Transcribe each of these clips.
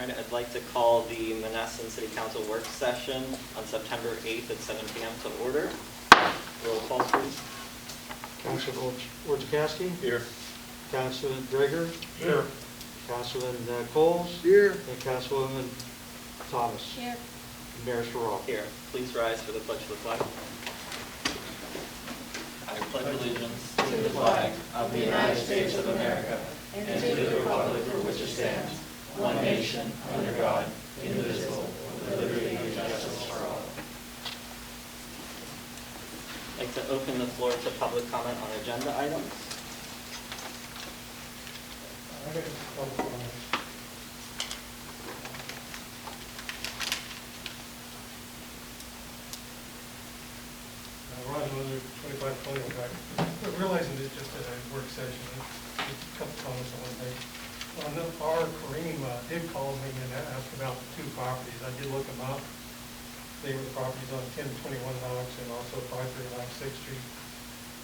right, I'd like to call the Monessen City Council work session on September 8th at 7 p.m. to order. Roll call, please. Councilman Wojciechowski? Here. Councilman Drager? Here. Councilman Coles? Here. And Councilwoman Thomas? Here. Mayor Sherrill? Here, please rise for the pledge of the flag. I pledge allegiance to the flag of the United States of America and to the republic for which it stands, one nation, under God, indivisible, with liberty and justice for all. I'd like to open the floor to public comment on agenda items. Ron, 2520, but realizing this just as a work session, just a couple comments on one thing. Our Kareem did call me and ask about the two properties. I did look them up. They were the properties on 1021 Knox and also 539 6th Street.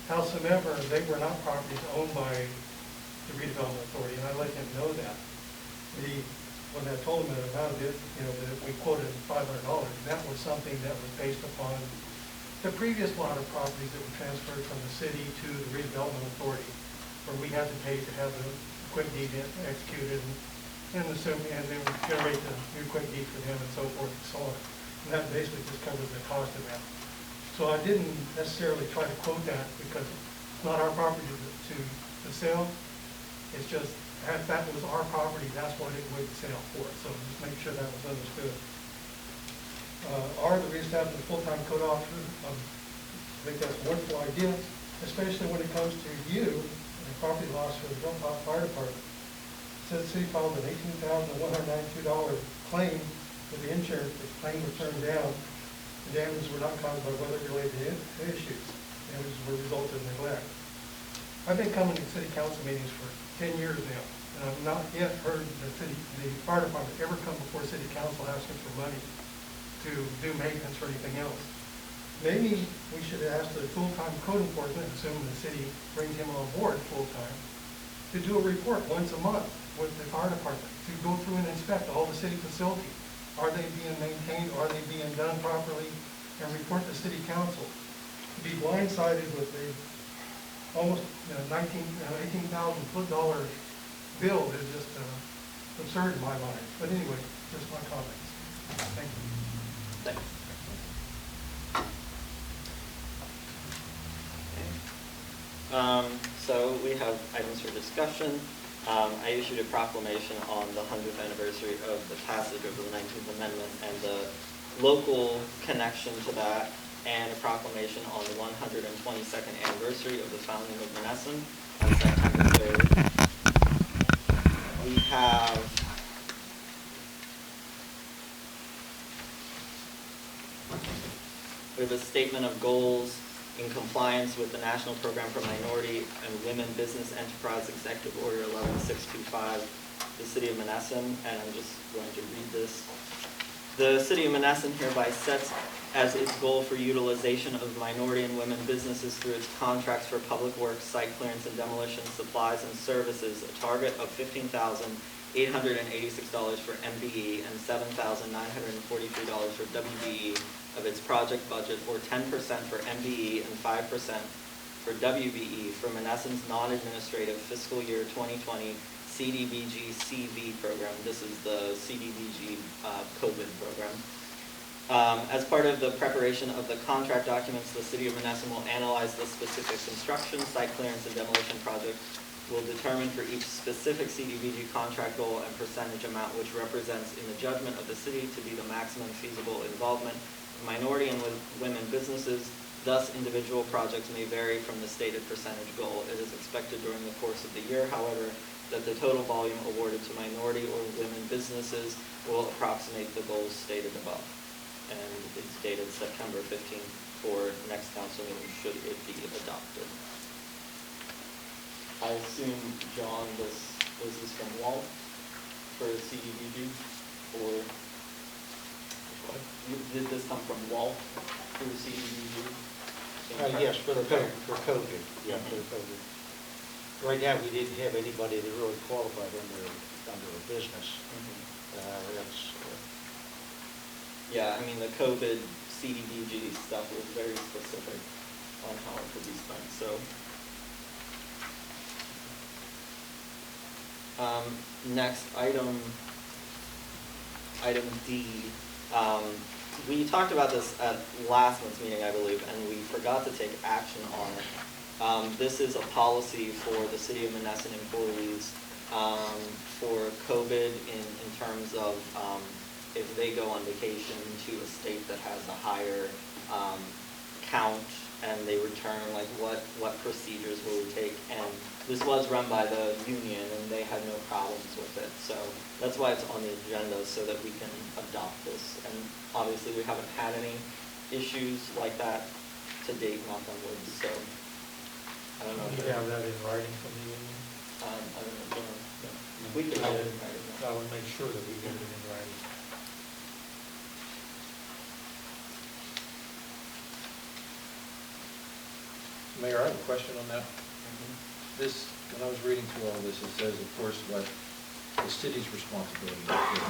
Howsoever, they were not properties owned by the redevelopment authority, and I let him know that. When I told him the amount of it, that we quoted $500, that was something that was based upon the previous lot of properties that were transferred from the city to the redevelopment authority, where we had to pay to have the quick deed executed and then generate the new quick deed for them and so forth and so on. And that basically just covers the cost of that. So I didn't necessarily try to quote that because it's not our property to sell. It's just, if that was our property, that's what it would sell for. So just make sure that was understood. The reestablishing the full-time code officer, I think that's a wonderful idea, especially when it comes to you, the property loss for the Hilltop Fire Department. It says the city filed an $18,192 claim for the insurance. The claim was turned down. The damages were not caused by weather-related issues. Damages were a result of neglect. I've been coming to city council meetings for 10 years now, and I've not yet heard the fire department ever come before city council asking for money to do maintenance or anything else. Maybe we should ask the full-time code enforcement, assuming the city brings him on board full-time, to do a report once a month with the fire department, to go through and inspect all the city facilities. Are they being maintained? Are they being done properly? And report to city council. To be blindsided with the almost $18,000 bill is just absurd in my mind. But anyway, just my comments. Thank you. Thanks. So we have items for discussion. I issued a proclamation on the 100th anniversary of the passage of the 19th Amendment and the local connection to that, and a proclamation on the 122nd anniversary of the founding of Monessen on September 3rd. We have a statement of goals in compliance with the National Program for Minority and Women Business Enterprise Executive Order 11625, the City of Monessen, and I'm just going to read this. The City of Monessen hereby sets as its goal for utilization of minority and women businesses through its contracts for public works, site clearance and demolition, supplies and services, a target of $15,886 for MVI and $7,943 for WBE of its project budget, or 10% for MVE and 5% for WBE for Monessen's non-administrative fiscal year 2020 CDBG CV program. This is the CDBG COVID program. As part of the preparation of the contract documents, the City of Monessen will analyze the specific construction, site clearance, and demolition project, will determine for each specific CDBG contract goal and percentage amount which represents, in the judgment of the city, to be the maximum feasible involvement of minority and women businesses. Thus, individual projects may vary from the stated percentage goal. It is expected during the course of the year, however, that the total volume awarded to minority or women businesses will approximate the goals stated above. And it's dated September 15th for next council meeting, should it be adopted. I assume, John, this is from Walt for CDBG, or what? Did this come from Walt for CDBG? Yes, for COVID. Yeah, for COVID. Right now, we didn't have anybody that really qualified under a business. Mm-hmm. Yeah, I mean, the COVID CDBG stuff was very specific on how it could be spent, so. Next, item D. We talked about this at last month's meeting, I believe, and we forgot to take action on it. This is a policy for the City of Monessen employees for COVID in terms of if they go on vacation to a state that has a higher count and they return, like what procedures will we take? And this was run by the union and they had no problems with it. So that's why it's on the agenda, so that we can adopt this. And obviously we haven't had any issues like that to date, knock on wood, so I don't know. You have that in writing from the union? I don't know. We could have it in writing. I would make sure that we get it in writing. Mayor, I have a question on that. This, when I was reading through all this, it says, of course, what the city's responsibility is.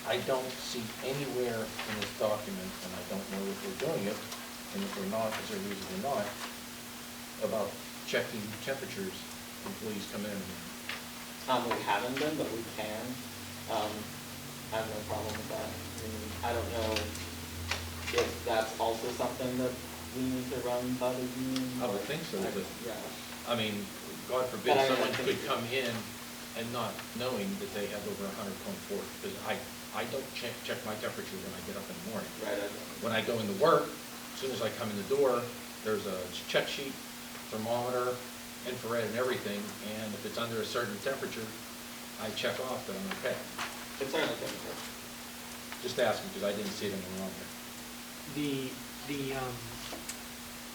I don't see anywhere in this document, and I don't know if we're doing it, and if we're not, is there a reason we're not, about checking temperatures, employees come in. We haven't been, but we can. I have no problem with that. I mean, I don't know if that's also something that we need to run by the union. I would think so, but, Yeah. I mean, God forbid But I someone think could come in and not knowing that they have over 100.4, because I don't check my temperature when I get up in the morning. Right. When I go into work, as soon as I come in the door, there's a check sheet, thermometer, infrared and everything, and if it's under a certain temperature, I check off that I'm okay. It's certainly difficult. Just asking, because I didn't see it in the wrong here.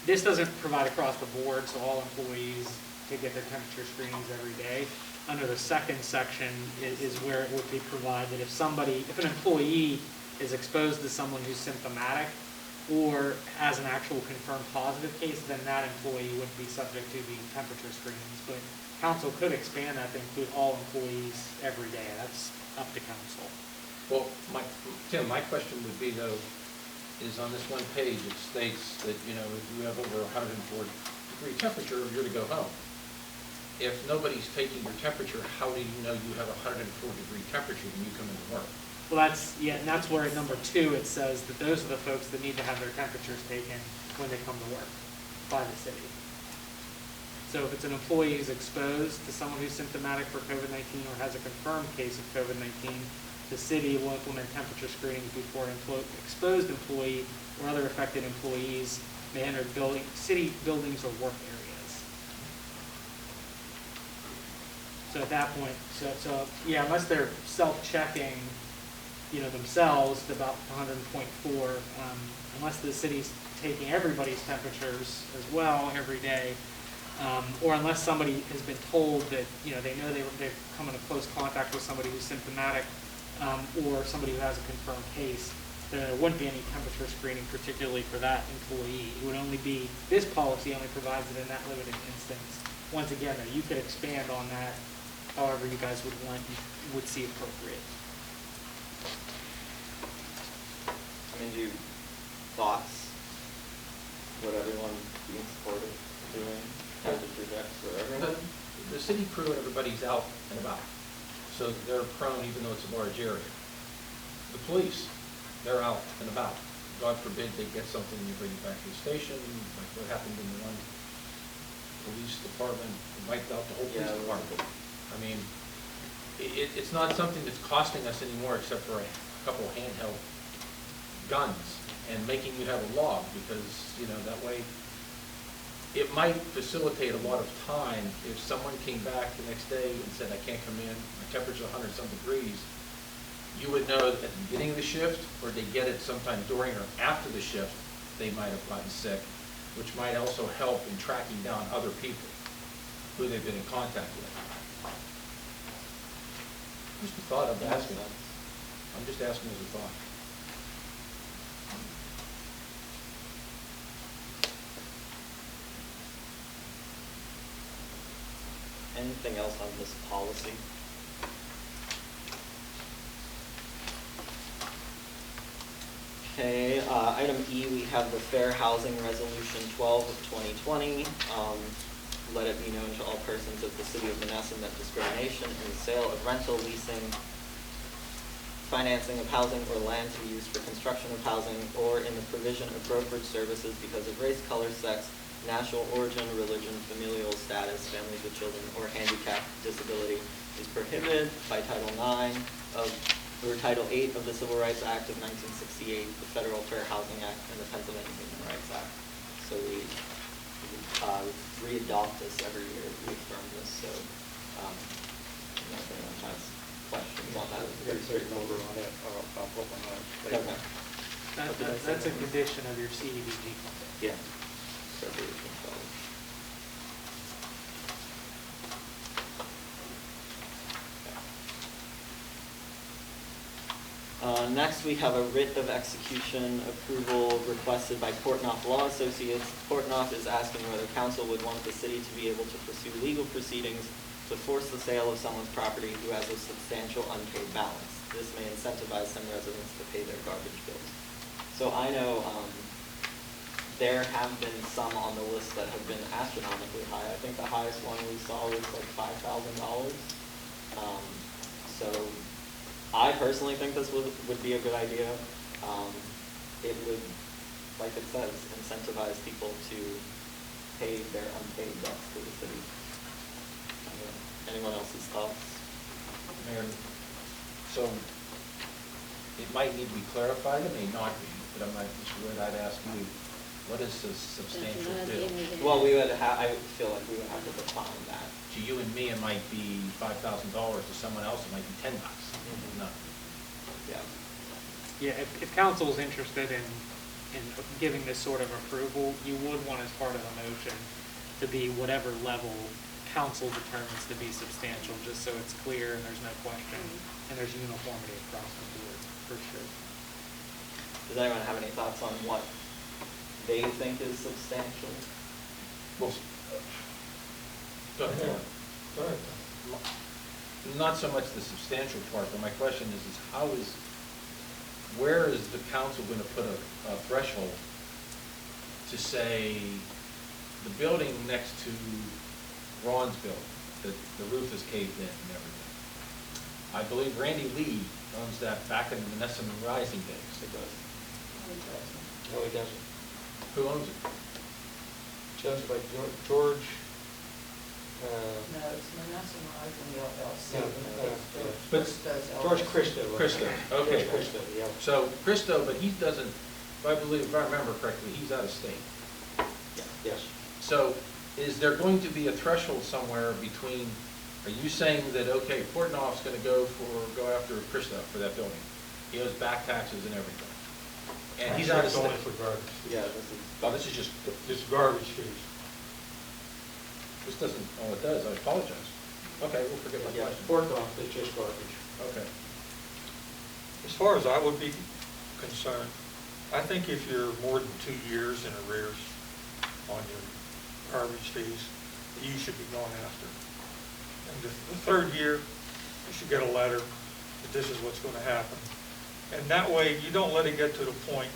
This doesn't provide across the board, so all employees to get their temperature screenings every day. Under the second section is where it would be provided if an employee is exposed to someone who's symptomatic or has an actual confirmed positive case, then that employee would be subject to the temperature screenings. But council could expand that to include all employees every day. That's up to council. Well, Tim, my question would be though, is on this one page, it states that, you know, if you have over 104-degree temperature, you're to go home. If nobody's taking your temperature, how do you know you have a 104-degree temperature when you come into work? Well, and that's where at number 2 it says that those are the folks that need to have their temperatures taken when they come to work by the city. So if it's an employee who's exposed to someone who's symptomatic for COVID-19 or has a confirmed case of COVID-19, the city will implement temperature screenings before an exposed employee or other affected employees may enter city buildings or work areas. So at that point, so yeah, unless they're self-checking, themselves to about 100.4, unless the city's taking everybody's temperatures as well every day, or unless somebody has been told that they know they've come into close contact with somebody who's symptomatic, or somebody who has a confirmed case, then there wouldn't be any temperature screening particularly for that employee. It would only be, this policy only provides it in that limited instance. Once again, though, you could expand on that however you guys would see appropriate. Thoughts? Would everyone be in support of doing temperature checks for everyone? The city crew and everybody's out and about, so they're prone even though it's a large area. The police, they're out and about. God forbid they get something and you bring it back to the station, like what happened in the one police department, wiped out the whole police department. I mean, it's not something that's costing us anymore except for a couple of handheld guns and making you have a log, because that way it might facilitate a lot of time. If someone came back the next day and said, I can't come in, my temperature's 100-some degrees, you would know at the beginning of the shift, or they get it sometime during or after the shift, they might have gotten sick, which might also help in tracking down other people who they've been in contact with. Just a thought, I'm asking. I'm just asking as a thought. Anything else on this policy? Okay, item E, we have the Fair Housing Resolution 12 of 2020. Let it be known to all persons of the city of Monessen that discrimination in the sale of rental, leasing, financing of housing or land to be used for construction of housing, or in the provision of brokerage services because of race, color, sex, national origin, religion, familial status, families with children, or handicap, disability is prohibited by Title IX or Title VIII of the Civil Rights Act of 1968, the Federal Fair Housing Act, and the Pennsylvania Human Rights Act. So we re-adopt this every year, reaffirm this, so, if anyone has questions on that. We got to take over on that, I'll put one on. Okay. That's a condition of your CDBG fund. Yeah. Resolution 12. Next, we have a writ of execution approval requested by Portnoy Law Associates. Portnoy is asking whether council would want the city to be able to pursue legal proceedings to force the sale of someone's property who has a substantial unpaid balance. This may incentivize some residents to pay their garbage bills. So I know there have been some on the list that have been astronomically high. I think the highest one we saw was like $5,000. So I personally think this would be a good idea. It would, like it says, incentivize people to pay their unpaid debts to the city. Anyone else's thoughts? Mayor, so it might need to be clarified, it may not be, but I'm not sure. I'd ask you, what is a substantial bill? Well, we would have, I feel like we would have to define that. To you and me, it might be $5,000. To someone else, it might be $10. No. Yeah. Yeah, if council is interested in giving this sort of approval, you would want as part of the motion to be whatever level council determines to be substantial, just so it's clear and there's no question, and there's uniformity across the board, for sure. Does anyone have any thoughts on what they think is substantial? Well, go ahead. Go ahead. Not so much the substantial part, but my question is where is the council going to put a threshold to say the building next to Ron's building, the roof is caved in and everything? I believe Randy Lee owns that back in the Monessen Rising days. It does. No, it doesn't. Who owns it? Just like George, No, it's Monessen Rising LLC. But George Christo. Christo, okay. George Christo, yeah. So Christo, but he doesn't, if I remember correctly, he's out of state. Yes. So is there going to be a threshold somewhere between, are you saying that, okay, Portnoy's going to go after Christo for that building? He owes back taxes and everything. And he's out of Only state. for garbage. Yeah, This is just, Just garbage fees. this doesn't, oh, it does, I apologize. Okay, we'll forget my Yeah. question. Portnoy is just garbage. Okay. As far as I would be concerned, I think if you're more than 2 years in arrears on your garbage fees, you should be going after. And the third year, you should get a letter that this is what's going to happen. And that way, you don't let it get to the point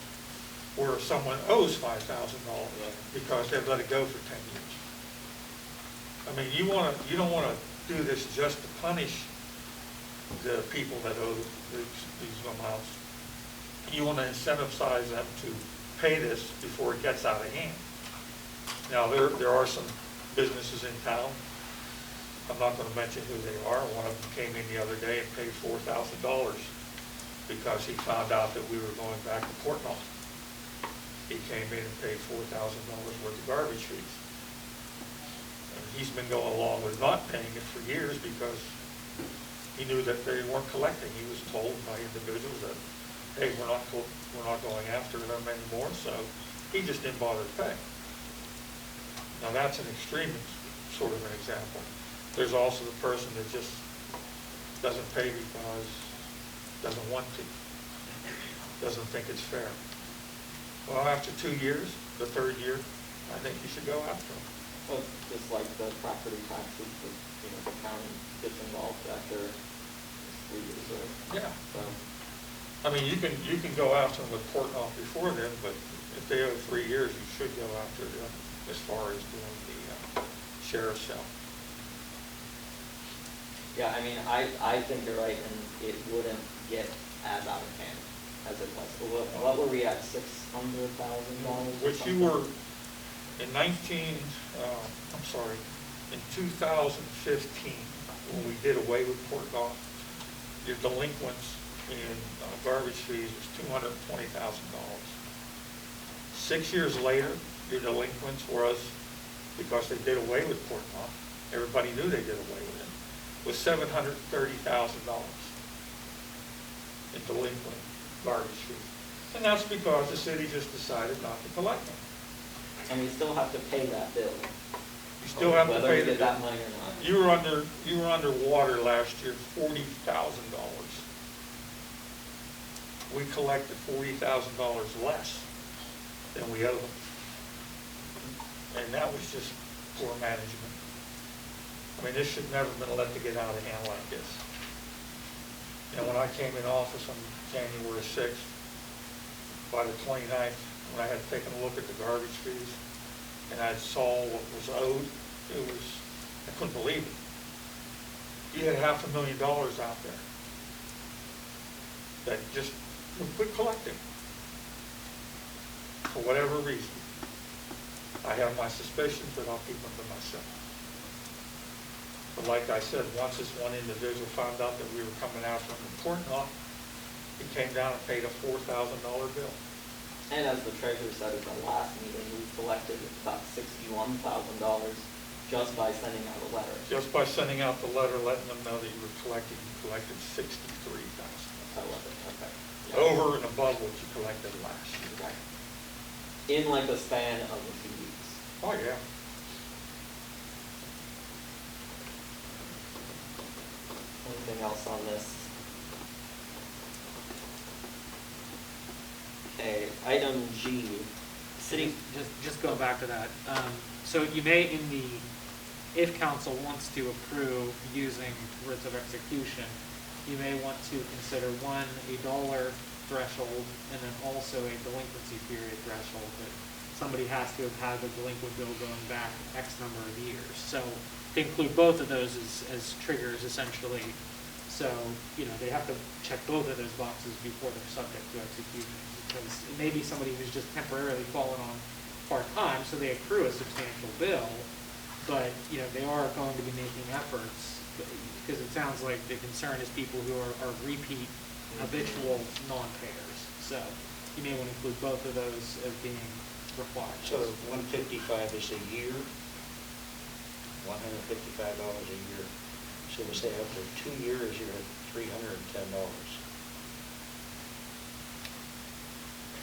where someone owes $5,000 because they've let it go for 10 years. I mean, you don't want to do this just to punish the people that owe these amounts. You want to incentivize them to pay this before it gets out of hand. Now, there are some businesses in town. I'm not going to mention who they are. One of them came in the other day and paid $4,000 because he found out that we were going back to Portnoy. He came in and paid $4,000 worth of garbage fees. And he's been going along with not paying it for years because he knew that they weren't collecting. He was told by individuals that, hey, we're not going after them anymore, so he just didn't bother to pay. Now that's an extreme sort of an example. There's also the person that just doesn't pay because doesn't want to, doesn't think it's fair. Well, after 2 years, the third year, I think you should go after them. well, just like the property taxes, the county gets involved after 3 years or Yeah. so. I mean, you can go after them with Portnoy before then, but if they owe 3 years, you should go after them as far as doing the sheriff's sale. Yeah, I mean, I think you're right, and it wouldn't get as out of hand as it was. What were we at, $600,000? Which you were in in 2015, when we did away with Portnoy, your delinquents in garbage fees was $220,000. 6 years later, your delinquents was, because they did away with Portnoy, everybody knew they did away with it, was $730,000 in delinquent garbage fees. And that's because the city just decided not to collect them. And we still have to pay that bill. You still have to Whether pay we the get that money or not. You were underwater last year, $40,000. We collected $40,000 less than we owe them. And that was just poor management. I mean, this should never have been let to get out of hand like this. And when I came in office on January 6th, by the 29th, when I had taken a look at the garbage fees, and I saw what was owed, I couldn't believe it. You had $500,000 out there that just would quit collecting for whatever reason. I have my suspicions, but I'll keep them to myself. But like I said, once this one individual found out that we were coming after him in Portnoy, he came down and paid a $4,000 bill. And as the treasurer said at the last meeting, we collected about $61,000 just by sending out a letter. Just by sending out the letter, letting them know that you were collecting, you collected $63,000. Okay. Yeah. Over and above what you collected last year. Right. In like a span of a few weeks. Oh, yeah. Anything else on this? Okay, item G, city, Just going back to that, so you may if council wants to approve using writs of execution, you may want to consider one, a dollar threshold, and then also a delinquency period threshold, that somebody has to have had the delinquent bill going back X number of years. So to include both of those as triggers essentially, so, they have to check both of those boxes before they're subject to execution. Because it may be somebody who's just temporarily fallen on part-time, so they accrue a substantial bill, but, they are going to be making efforts, because it sounds like the concern is people who are repeat, habitual non-payers. So you may want to include both of those as being required. So 155 is a year, $155 a year. So we say after 2 years, you're at $310.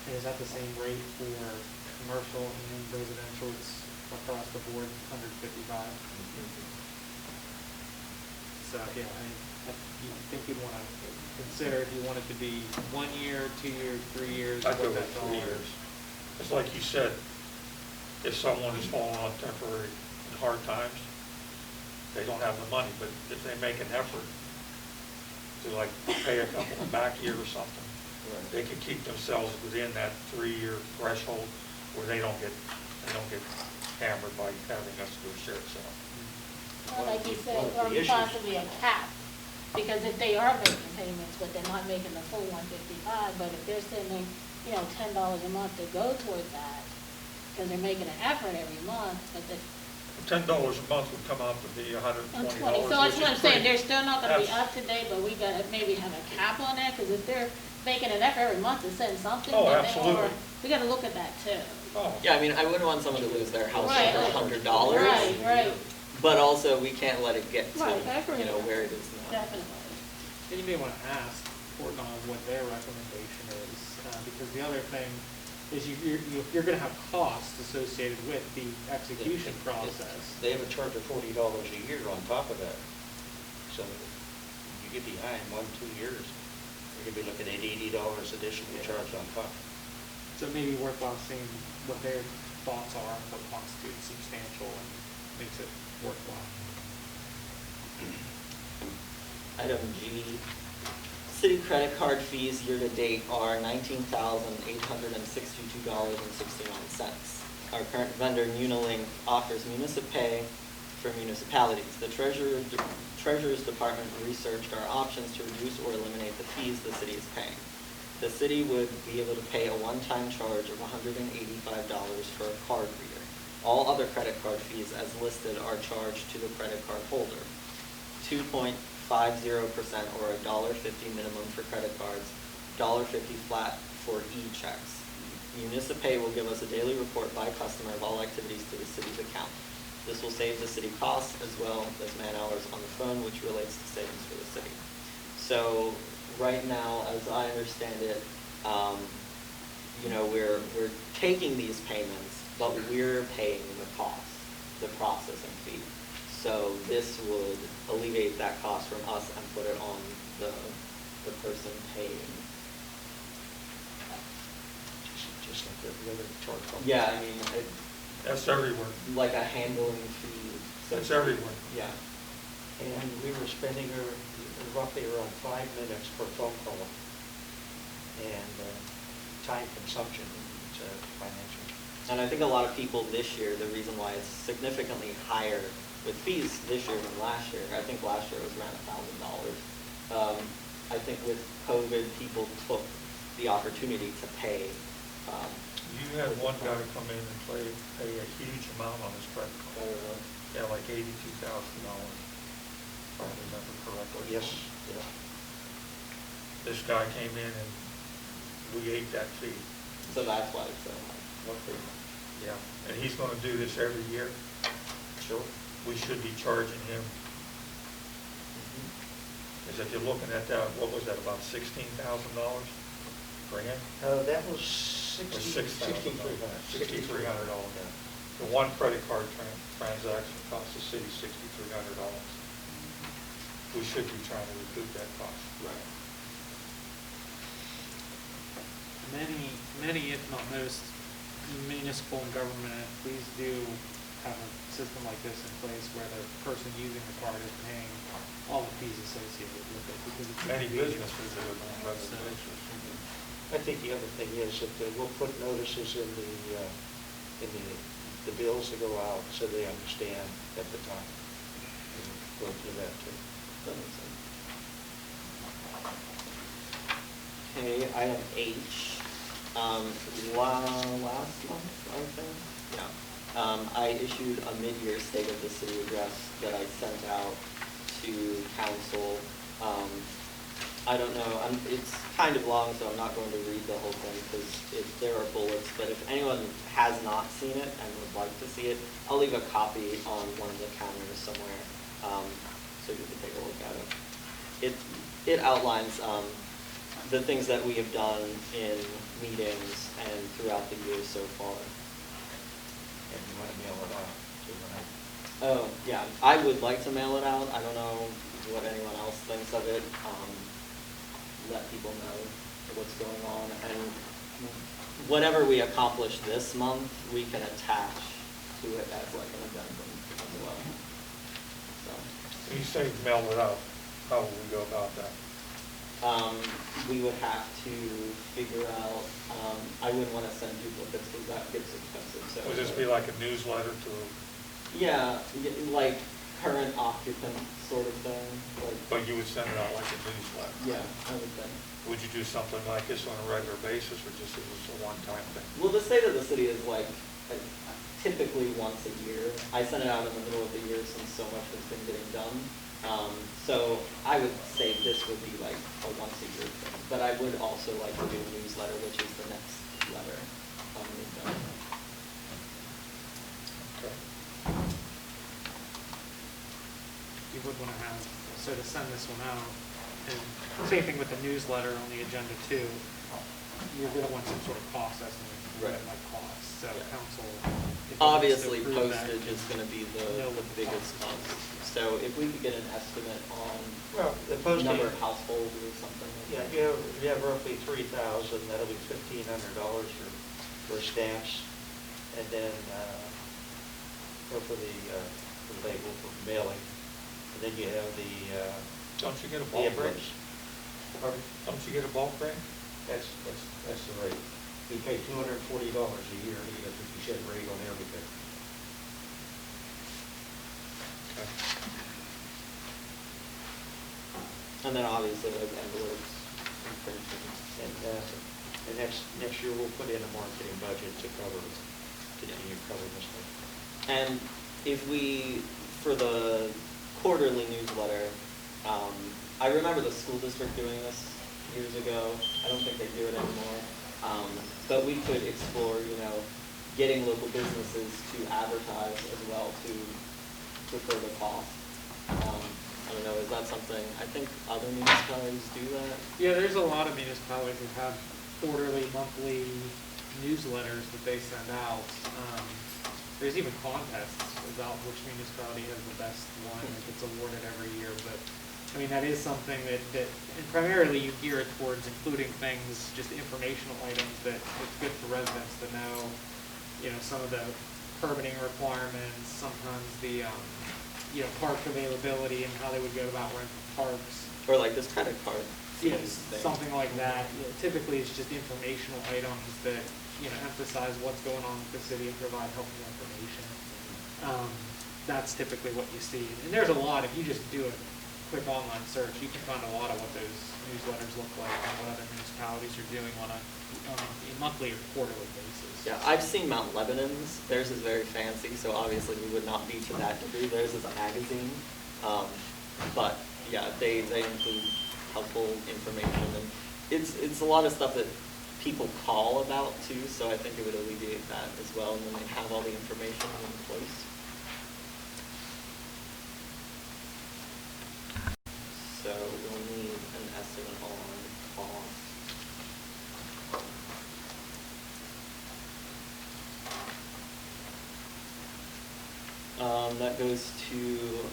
And is that the same rate for commercial and residential? It's across the board, 155. So, yeah, you think you'd want to consider if you want it to be 1 year, 2 years, 3 years? I'd go what with that 3 dollar years. is. It's like you said, if someone is falling on temporary and hard times, they don't have the money, but if they make an effort to like pay a couple back year or something, they can keep themselves within that 3-year threshold where they don't get hammered by having us do a sheriff's sale. Or like you said, One of or the issues- possibly a cap, because if they are making payments, but they're not making the full 155, but if they're sending, $10 a month to go towards that, because they're making an effort every month, but the $10 a month would come out to be $120. 20, so that's what I'm saying, they're still not gonna be that's- up to date, but we gotta maybe have a cap on that, because if they're making an effort every month to send something, Oh, then they absolutely. are, we gotta look at that too. Oh, yeah, I mean, I wouldn't want someone to lose their house Right, over $100. Right, But also, we can't let it get to, Right, I agree with that. where it is now. Definitely. Then you may want to ask Portnoy what their recommendation is, because the other thing is you're going to have costs associated with the execution process. They have a charge of $40 a year on top of that. So if you get behind 1-2 years, you're going to be looking at $80 additional charge on top. So it may be worthwhile seeing what their thoughts are on what constitutes substantial and makes it worthwhile. Item G, City credit card fees year-to-date are $19,862.69. Our current vendor, Unilink, offers Municipay for municipalities. The Treasurer's Department researched our options to reduce or eliminate the fees the city is paying. The city would be able to pay a one-time charge of $185 for a card reader. All other credit card fees as listed are charged to the credit card holder. 2.50% or $1.50 minimum for credit cards, $1.50 flat for e-checks. Municipay will give us a daily report by customer of all activities to the city's account. This will save the city costs as well as man hours on the phone, which relates to savings for the city. So right now, as I understand it, we're taking these payments, but we're paying the cost, the processing fee. So this would alleviate that cost from us and put it on the person paying. Just like the other charge. Yeah, I mean, That's everywhere. like a handling fee. So That's everywhere. Yeah. And we were spending roughly around 5 minutes per phone call. And time consumption, it's financial. And I think a lot of people this year, the reason why it's significantly higher with fees this year than last year, I think last year was around $1,000. I think with COVID, people took the opportunity to pay. You had one guy come in and pay a huge amount on his credit card. Yeah, like $82,000, if I remember correctly. Yes, yeah. This guy came in and we ate that fee. So that's why it's so high. Okay. Yeah, and he's gonna do this every year. Sure. We should be charging him, because if you're looking at that, what was that, about $16,000 grand? That was Or $6,300. $6,300. The one credit card transaction costs the city $6,300. We should be trying to recoup that cost. Right. Many, if not most, municipal and government entities do have a system like this in place where the person using the card is paying all the fees associated with it because it's Many convenient. businesses do it on a regular basis. I think the other thing is that we'll put notices in the bills that go out so they understand at the time. And we'll do that too. That makes sense. Okay, item H. Last month, I think, yeah. I issued a mid-year state of the city address that I sent out to council. I don't know, it's kind of long, so I'm not going to read the whole thing because there are bullets, but if anyone has not seen it and would like to see it, I'll leave a copy on one of the counters somewhere, so you can take a look at it. It outlines the things that we have done in meetings and throughout the year so far. And you want to mail it out too, right? Oh, yeah, I would like to mail it out. I don't know what anyone else thinks of it. Let people know what's going on. And whatever we accomplish this month, we can attach to it as like an addendum as well. So. When you say mail it out, how will we go about that? We would have to figure out, I wouldn't want to send duplicates because that gets expensive. So Would this be like a newsletter to? Yeah, like current occupant sort of thing. Like, But you would send it out like a newsletter? yeah, I would think. Would you do something like this on a regular basis, or just as a one-time thing? Well, the state of the city is like typically once a year. I send it out in the middle of the year since so much has been getting done. So I would say this would be like a once a year thing. But I would also like to do a newsletter, which is the next letter on the agenda. Okay. You would want to have, so to send this one out, and same thing with the newsletter on the agenda too, you're going to want some sort of cost estimate for what it might cost. So council. if it wants to Obviously, approve that, postage is going to be the biggest cost. So if we could get an estimate on Well, the posting. number of households or something like Yeah, that. you have roughly 3,000, that'll be $1,500 for stamps, and then for the label for mailing. And then you have the Don't you get a the ball envelopes. Pardon? Don't you get a bulk rate? That's the rate. We pay $240 a year, and you get a 50-cent rate on everything. Okay. And then obviously like envelopes and printing. And next year, we'll put in a marketing budget to continue covering this thing. And if we, for the quarterly newsletter, I remember the school district doing this years ago. I don't think they do it anymore. But we could explore, getting local businesses to advertise as well to further cost. I don't know, is that something, I think other municipalities do that? Yeah, there's a lot of municipalities that have quarterly, monthly newsletters that they send out. There's even contests about which municipality has the best one that gets awarded every year. But I mean, that is something that and primarily you gear it towards including things, just informational items that it's good for residents to know. Some of the permitting requirements, sometimes the park availability and how they would go about renting parks. Or like this credit card. Yes, thing. something like that. Typically, it's just informational items that, emphasize what's going on with the city and provide helpful information. That's typically what you see. And there's a lot, if you just do a quick online search, you can find a lot of what those newsletters look like and what other municipalities are doing on a monthly or quarterly basis. Yeah, I've seen Mount Lebanon's. Theirs is very fancy, so obviously we would not be to that degree. Theirs is a magazine. But yeah, they include helpful information, and it's a lot of stuff that people call about too, so I think it would alleviate that as well, and then they have all the information in place. So we'll need an estimate on cost. That goes to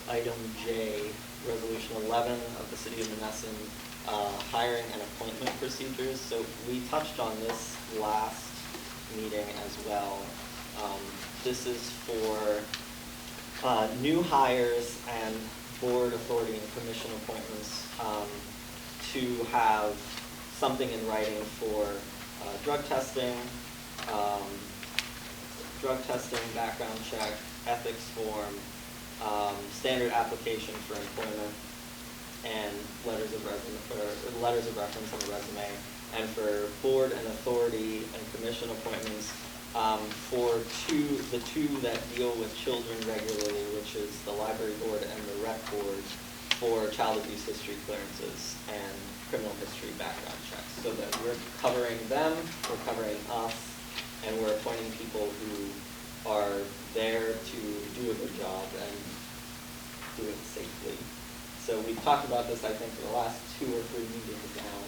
item J, Resolution 11 of the City of Monessen, hiring and appointment procedures. So we touched on this last meeting as well. This is for new hires and board authority and commission appointments to have something in writing for drug testing, background check, ethics form, standard application for employment, and letters of reference on the resume. And for board and authority and commission appointments, for the two that deal with children regularly, which is the library board and the rec board, for child abuse history clearances and criminal history background checks. So that we're covering them, we're covering us, and we're appointing people who are there to do a good job and do it safely. So we've talked about this, I think, for the last 2 or 3 meetings now.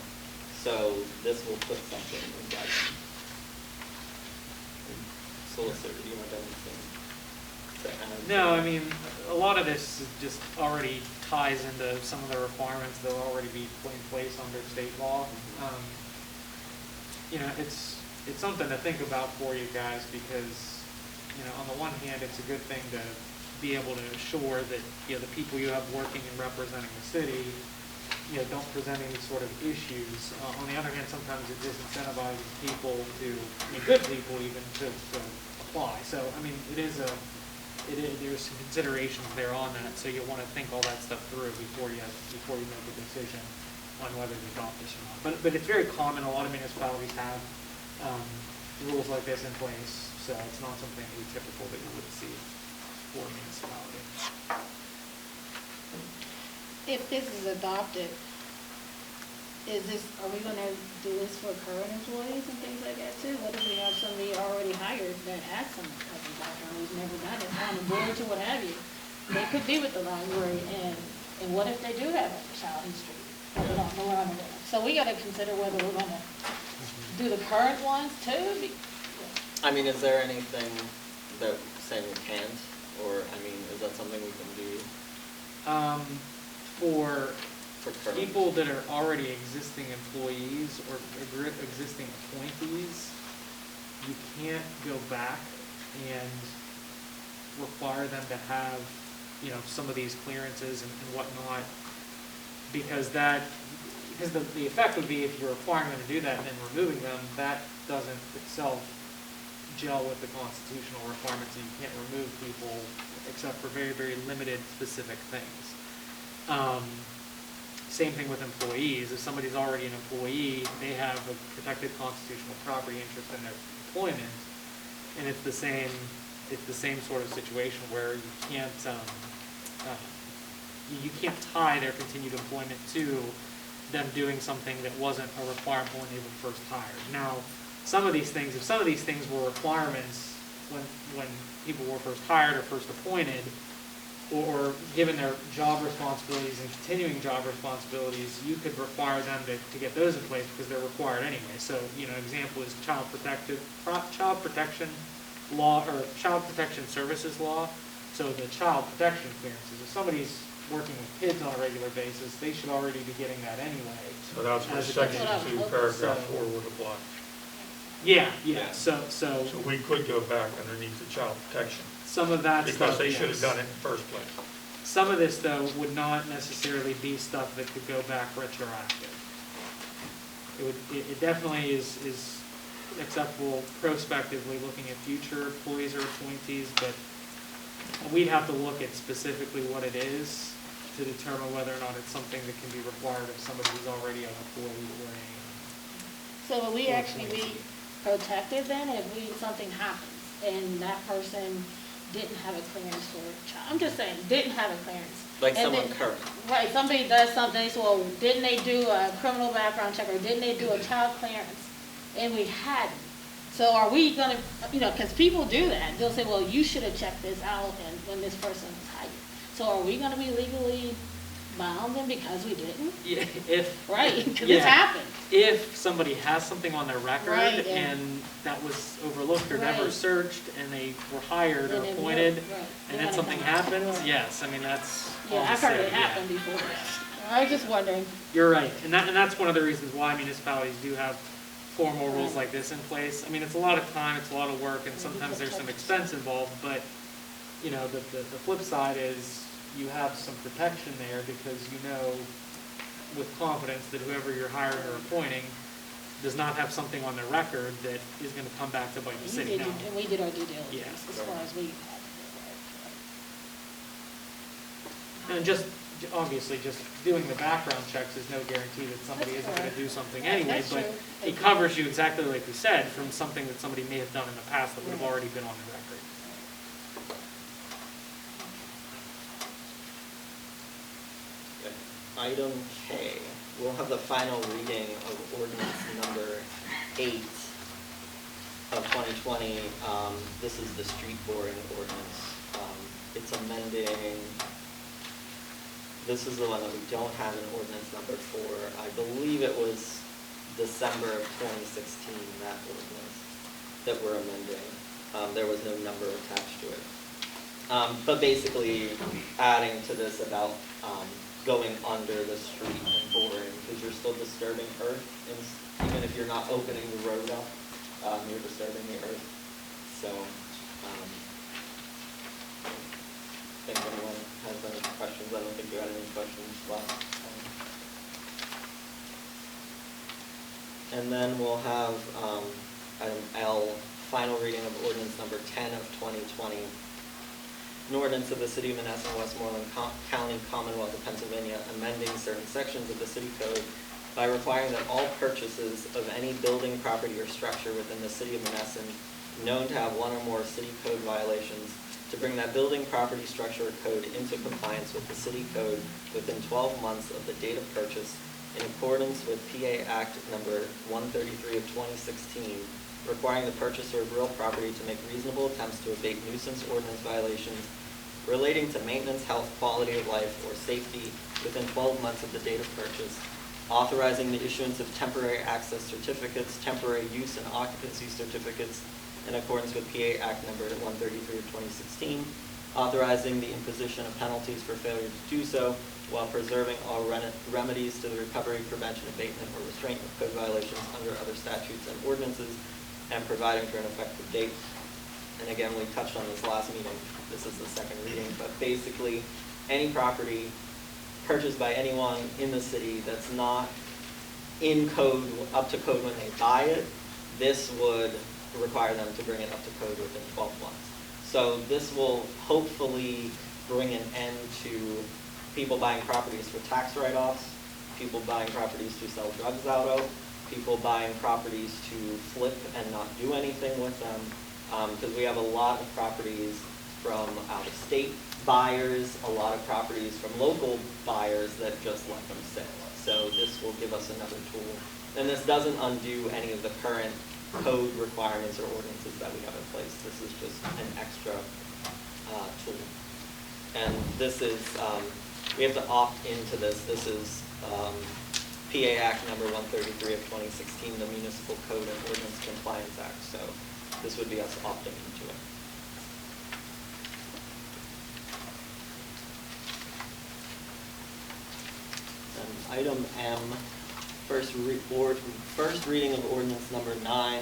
So this will put something in writing. Solicitor, do you want anything to add? No, I mean, a lot of this just already ties into some of the requirements that will already be put in place under state law. It's something to think about for you guys because, on the one hand, it's a good thing to be able to assure that, the people you have working and representing the city, don't present any sort of issues. On the other hand, sometimes it disincentivizes people good people even to apply. So, I mean, there's some considerations there on that, so you'll want to think all that stuff through before you make a decision on whether to adopt this or not. But it's very common, a lot of municipalities have rules like this in place, so it's not something atypical that you would see for a municipality. If this is adopted, are we gonna do this for current employees and things like that too? What if we have somebody already hired that has some type of background, who's never done it, on the board or what have you? They could be with the library, and what if they do have a child history that we don't know we're unaware of? So we gotta consider whether we're gonna do the current ones too. I mean, is there anything that saying we can't, or, I mean, is that something we can do? For current people that are already existing employees or existing appointees, you can't go back and require them to have, some of these clearances and whatnot, because that, because the effect would be if you're requiring them to do that and then removing them, that doesn't itself gel with the constitutional requirements, and you can't remove people except for very, very limited specific things. Same thing with employees. If somebody's already an employee, they have a protected constitutional property interest in their employment, and it's the same sort of situation where you can't tie their continued employment to them doing something that wasn't a requirement when they were first hired. Now, if some of these things were requirements when people were first hired or first appointed, or given their job responsibilities and continuing job responsibilities, you could require them to get those in place because they're required anyway. So, example is child protection law, or child protection services law. So the child protection clearances, if somebody's working with kids on a regular basis, they should already be getting that anyway. So that's where As a section condition. 2, paragraph So- 4 would apply. Yeah, so So we could go back underneath the child protection, some of that because stuff, they should have yes. done it in the first place. Some of this, though, would not necessarily be stuff that could go back retroactive. It definitely is acceptable prospectively looking at future employees or appointees, but we'd have to look at specifically what it is to determine whether or not it's something that can be required of somebody who's already an employee or a. So will we actually be protected then if something happens and that person didn't have a clearance for a child? I'm just saying, didn't have a clearance. Like And someone then- current. Right, somebody does something, they say, well, didn't they do a criminal background check, or didn't they do a child clearance? And we hadn't. So are we gonna, because people do that, they'll say, well, you should have checked this out and when this person was hired. So are we gonna be legally bound then because we didn't? Yeah, if. Right, because Yeah. it's happened. If somebody has something on their record Right, and that was overlooked or never Right. searched and they were hired or Then it appointed, would, right. and They're then gonna something come out. happens, Right. yes, I mean, that's. Yeah, all I've to heard say, it yeah. happen before. I was just wondering. You're right, and that's one of the reasons why municipalities do have formal rules Right. like this in place. I mean, it's a lot of time, it's a lot of work, and sometimes there's some expense involved, but, the flip side is you have some protection there because with confidence that whoever you're hiring or appointing does not have something on their record that is gonna come back to bite the city now. And we did our due diligence Yeah. as far as we had to do. And obviously, just doing the background checks is no guarantee that somebody That's isn't gonna correct. do something Yeah, anyway, that's but true. it covers you exactly like we said, from something that somebody may have done in the past that would have Right. already been on the record. Okay. Item K, we'll have the final reading of ordinance number 8 of 2020. This is the street boring ordinance. It's amending, this is the one that we don't have in ordinance number 4. I believe it was December of 2016, that ordinance that we're amending. There was no number attached to it. But basically adding to this about going under the street and boring, because you're still disturbing earth, and even if you're not opening the road up, you're disturbing the earth. So, I think anyone has any questions. I don't think you had any questions last time. And then we'll have item L, final reading of ordinance number 10 of 2020. An ordinance of the City of Monessen, Westmoreland County, Commonwealth of Pennsylvania, amending certain sections of the city code by requiring that all purchases of any building, property, or structure within the City of Monessen known to have one or more city code violations, to bring that building, property, structure, or code into compliance with the city code within 12 months of the date of purchase, in accordance with PA Act number 133 of 2016, requiring the purchaser of real property to make reasonable attempts to abate nuisance ordinance violations relating to maintenance, health, quality of life, or safety within 12 months of the date of purchase, authorizing the issuance of temporary access certificates, temporary use and occupancy certificates in accordance with PA Act number 133 of 2016, authorizing the imposition of penalties for failure to do so, while preserving all remedies to the recovery, prevention, abatement, or restraint of code violations under other statutes and ordinances, and providing for an effective date. And again, we touched on this last meeting. This is the second reading, but basically, any property purchased by anyone in the city that's not in code, up to code when they buy it. This would require them to bring it up to code within 12 months. So this will hopefully bring an end to people buying properties for tax write-offs, people buying properties to sell drugs out of, people buying properties to flip and not do anything with them, because we have a lot of properties from out-of-state buyers, a lot of properties from local buyers that just let them sit. So this will give us another tool. And this doesn't undo any of the current code requirements or ordinances that we have in place. This is just an extra tool. And this is, we have to opt into this. This is PA Act number 133 of 2016, the Municipal Code and Ordinance Compliance Act. So this would be us opting into it. And item M, first reading of ordinance number 9,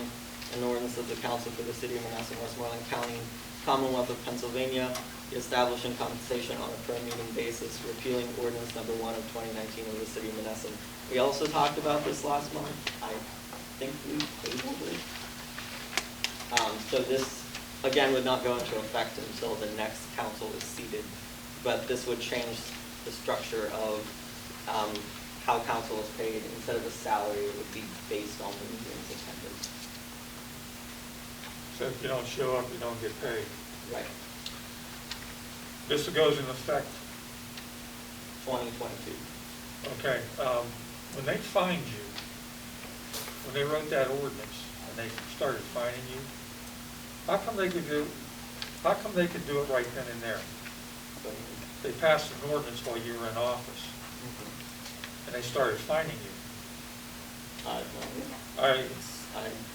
an ordinance of the Council for the City of Monessen, Westmoreland County, Commonwealth of Pennsylvania, establishing compensation on a per meeting basis, repealing ordinance number 1 of 2019 of the City of Monessen. We also talked about this last month. I think we tabled it. So this, again, would not go into effect until the next council is seated, but this would change the structure of how council is paid. Instead of a salary, it would be based on the meeting's attendance. So if you don't show up, you don't get paid. Right. This goes in effect, 2022. okay, when they fined you, when they wrote that ordinance and they started fining you, how come they could do it right then and there? They passed an ordinance while you were in office, and they started fining you.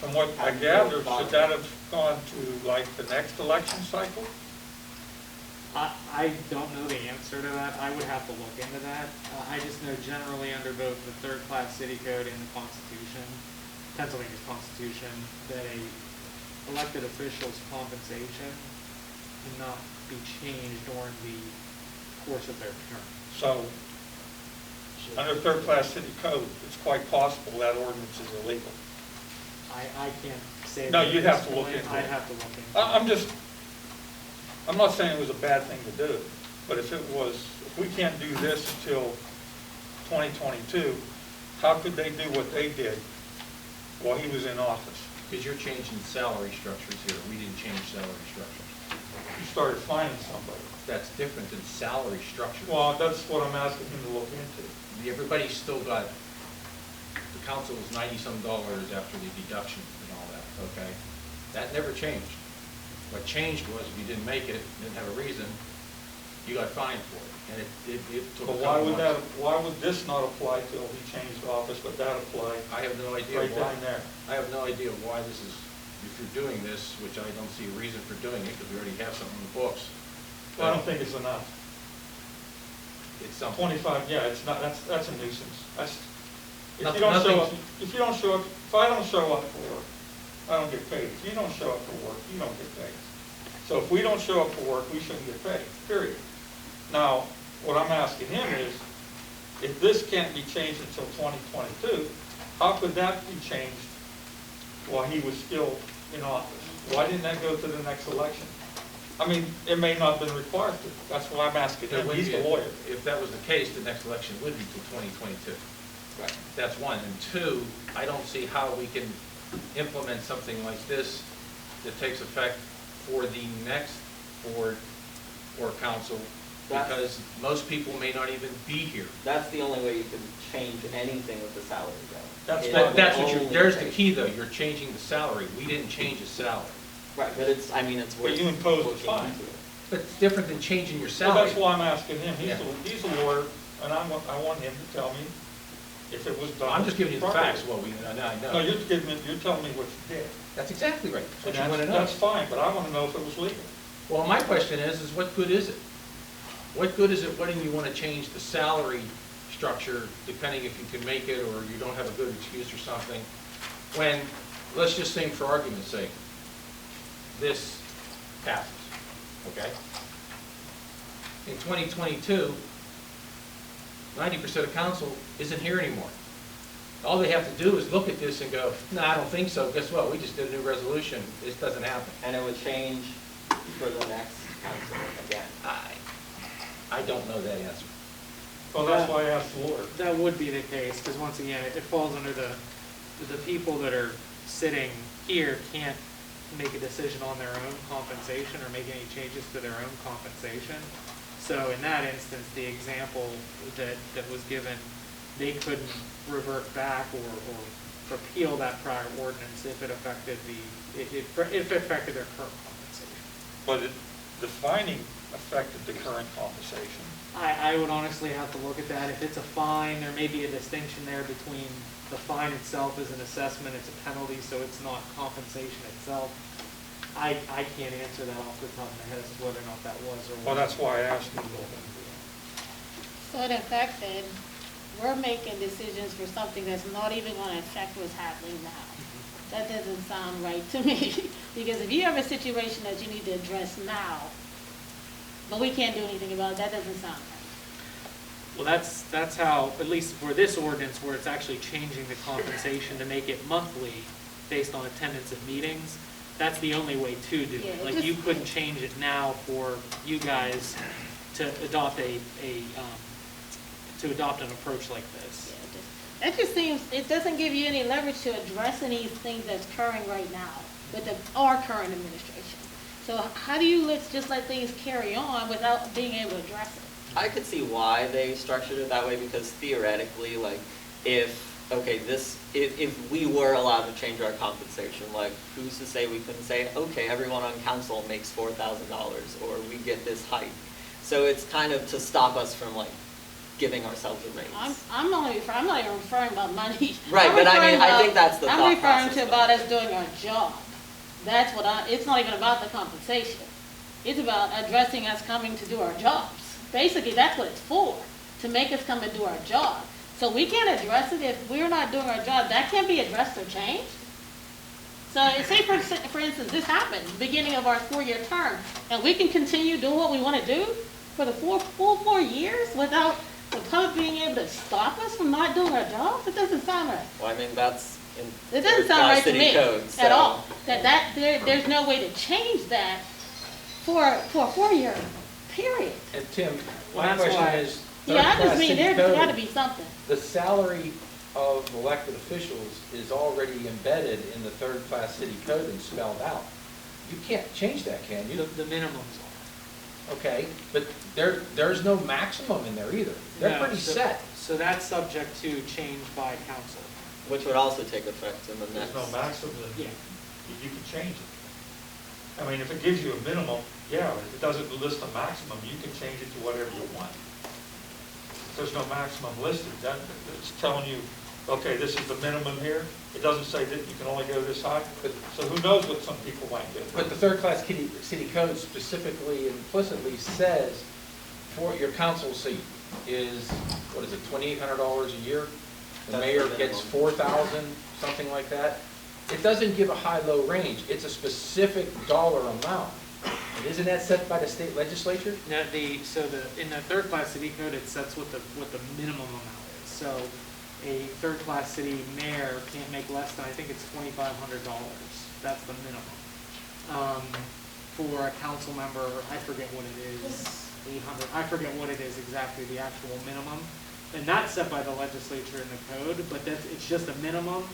From what I gather, should that have gone to like the next election cycle? I don't know the answer to that. I would have to look into that. I just know generally under both the third-class city code and the Constitution, Pennsylvania's Constitution, that a elected official's compensation cannot be changed during the course of their term. So, under third-class city code, it's quite possible that ordinance is illegal. I can't say. No, that you'd at have this to look point. into I'd it. have to look into it. I'm not saying it was a bad thing to do, but if we can't do this until 2022, how could they do what they did while he was in office? Because you're changing salary structures here. We didn't change salary structures. You started fining somebody. That's different than salary structure. Well, that's what I'm asking him to look into. Everybody's still got, the council was $90-some after the deduction and all that, okay? That never changed. What changed was if you didn't make it, didn't have a reason, you got fined for it. And it took But a couple months. why would this not apply till he changed office, but that apply I have no idea right why. down there? I have no idea why this is, if you're doing this, which I don't see a reason for doing it, because we already have something in the books. I don't think it's enough. It's something. 25, yeah, it's not, that's a nuisance. If Nothing- you don't show up, nothing's- if I don't show up for work, I don't get paid. If you don't show up for work, you don't get paid. So if we don't show up for work, we shouldn't get paid, period. Now, what I'm asking him is, if this can't be changed until 2022, how could that be changed while he was still in office? Why didn't that go to the next election? I mean, it may not have been required to. That's why I'm asking him. He's the lawyer. If that was the case, the next election would be till 2022. Right. That's one. And two, I don't see how we can implement something like this that takes effect for the next board or council, because most people may not even be here. That's the only way you can change anything with the salary though. That's It fine. would That's what only there's the change- key though, you're changing the salary. We didn't change the salary. Right, but it's But worth you imposed a looking fine. into it. But it's different than changing your Well, salary. that's why I'm asking him. Yeah. He's a lawyer, and I want him to tell me if it was done. I'm just giving you the properly. facts, well, I No, know. you're telling me what you did. That's exactly right. That's what And you want to know. that's fine, but I want to know if it was legal. Well, my question is what good is it? What good is it when you want to change the salary structure, depending if you can make it or you don't have a good excuse or something, when, let's just say for argument's sake, this passes, okay? In 2022, 90% of council isn't here anymore. All they have to do is look at this and go, no, I don't think so. Guess what? We just did a new resolution. This doesn't happen. And it would change for the next council again. I don't know that answer. Well, that's why I asked the lawyer. That would be the case, because once again, it falls under the people that are sitting here can't make a decision on their own compensation or make any changes to their own compensation. So in that instance, the example that was given, they couldn't revert back or repeal that prior ordinance if it affected if it affected their current compensation. But the fining affected the current compensation. I would honestly have to look at that. If it's a fine, there may be a distinction there between the fine itself is an assessment, it's a penalty, so it's not compensation itself. I can't answer that off the top of my head as to whether or not that was or wasn't. Well, that's why I asked you. So in effect then, we're making decisions for something that's not even gonna affect what's happening now. That doesn't sound right to me, because if you have a situation that you need to address now, but we can't do anything about it, that doesn't sound right. Well, that's how, at least for this ordinance, where it's actually changing the compensation to make it monthly based on attendance at meetings, that's the only way to do Yeah, it. it Like, just- you couldn't change it now for you guys to adopt an approach like this. That just seems, it doesn't give you any leverage to address any things that's occurring right now with our current administration. So how do you just let things carry on without being able to address it? I could see why they structured it that way, because theoretically, like, if we were allowed to change our compensation, like, who's to say we couldn't say, okay, everyone on council makes $4,000, or we get this hike. So it's kind of to stop us from, like, giving ourselves a raise. I'm not even referring about money. Right, but I mean, I think that's the I'm thought referring process to about us doing our job. That's what it's not even about the compensation. It's about addressing us coming to do our jobs. Basically, that's what it's for, to make us come and do our job. So we can't address it if we're not doing our job. That can't be addressed or changed. So say, for instance, this happened, beginning of our 4-year term, and we can continue doing what we want to do for the full 4 years without the public being able to stop us from not doing our jobs? It doesn't sound right. Well, I mean, that's in It doesn't sound right to city me code, at so- all. There's no way to change that for a 4-year period. And Tim, Well, my that's question why- is, Yeah, I just third-class mean, city there's code, gotta be something. the salary of elected officials is already embedded in the third-class city code and spelled out. You can't change that, can you? The minimums are. Okay, but there's no maximum in there either. They're No, pretty so- set. So that's subject to change by council. Which would also take effect in the There's next. no maximum, Yeah. you can change it. I mean, if it gives you a minimum, yeah, if it doesn't list a maximum, you can change it to whatever you want. If there's no maximum listed, it's telling you, okay, this is the minimum here. It doesn't say that you can only go this high, so who knows what some people might do. But the third-class city code specifically and implicitly says for your council seat is, what is it, $2,800 a year? The That's mayor the gets minimum. 4,000, something like that. It doesn't give a high-low range. It's a specific dollar amount. And isn't that set by the state legislature? Now, in the third class city code, it sets what the minimum amount is. So a third class city mayor can't make less than, I think it's $2,500. That's the minimum. For a council member, I forget what it is, 800, I forget what it is exactly, the actual minimum. And that's set by the legislature in the code, but it's just a minimum,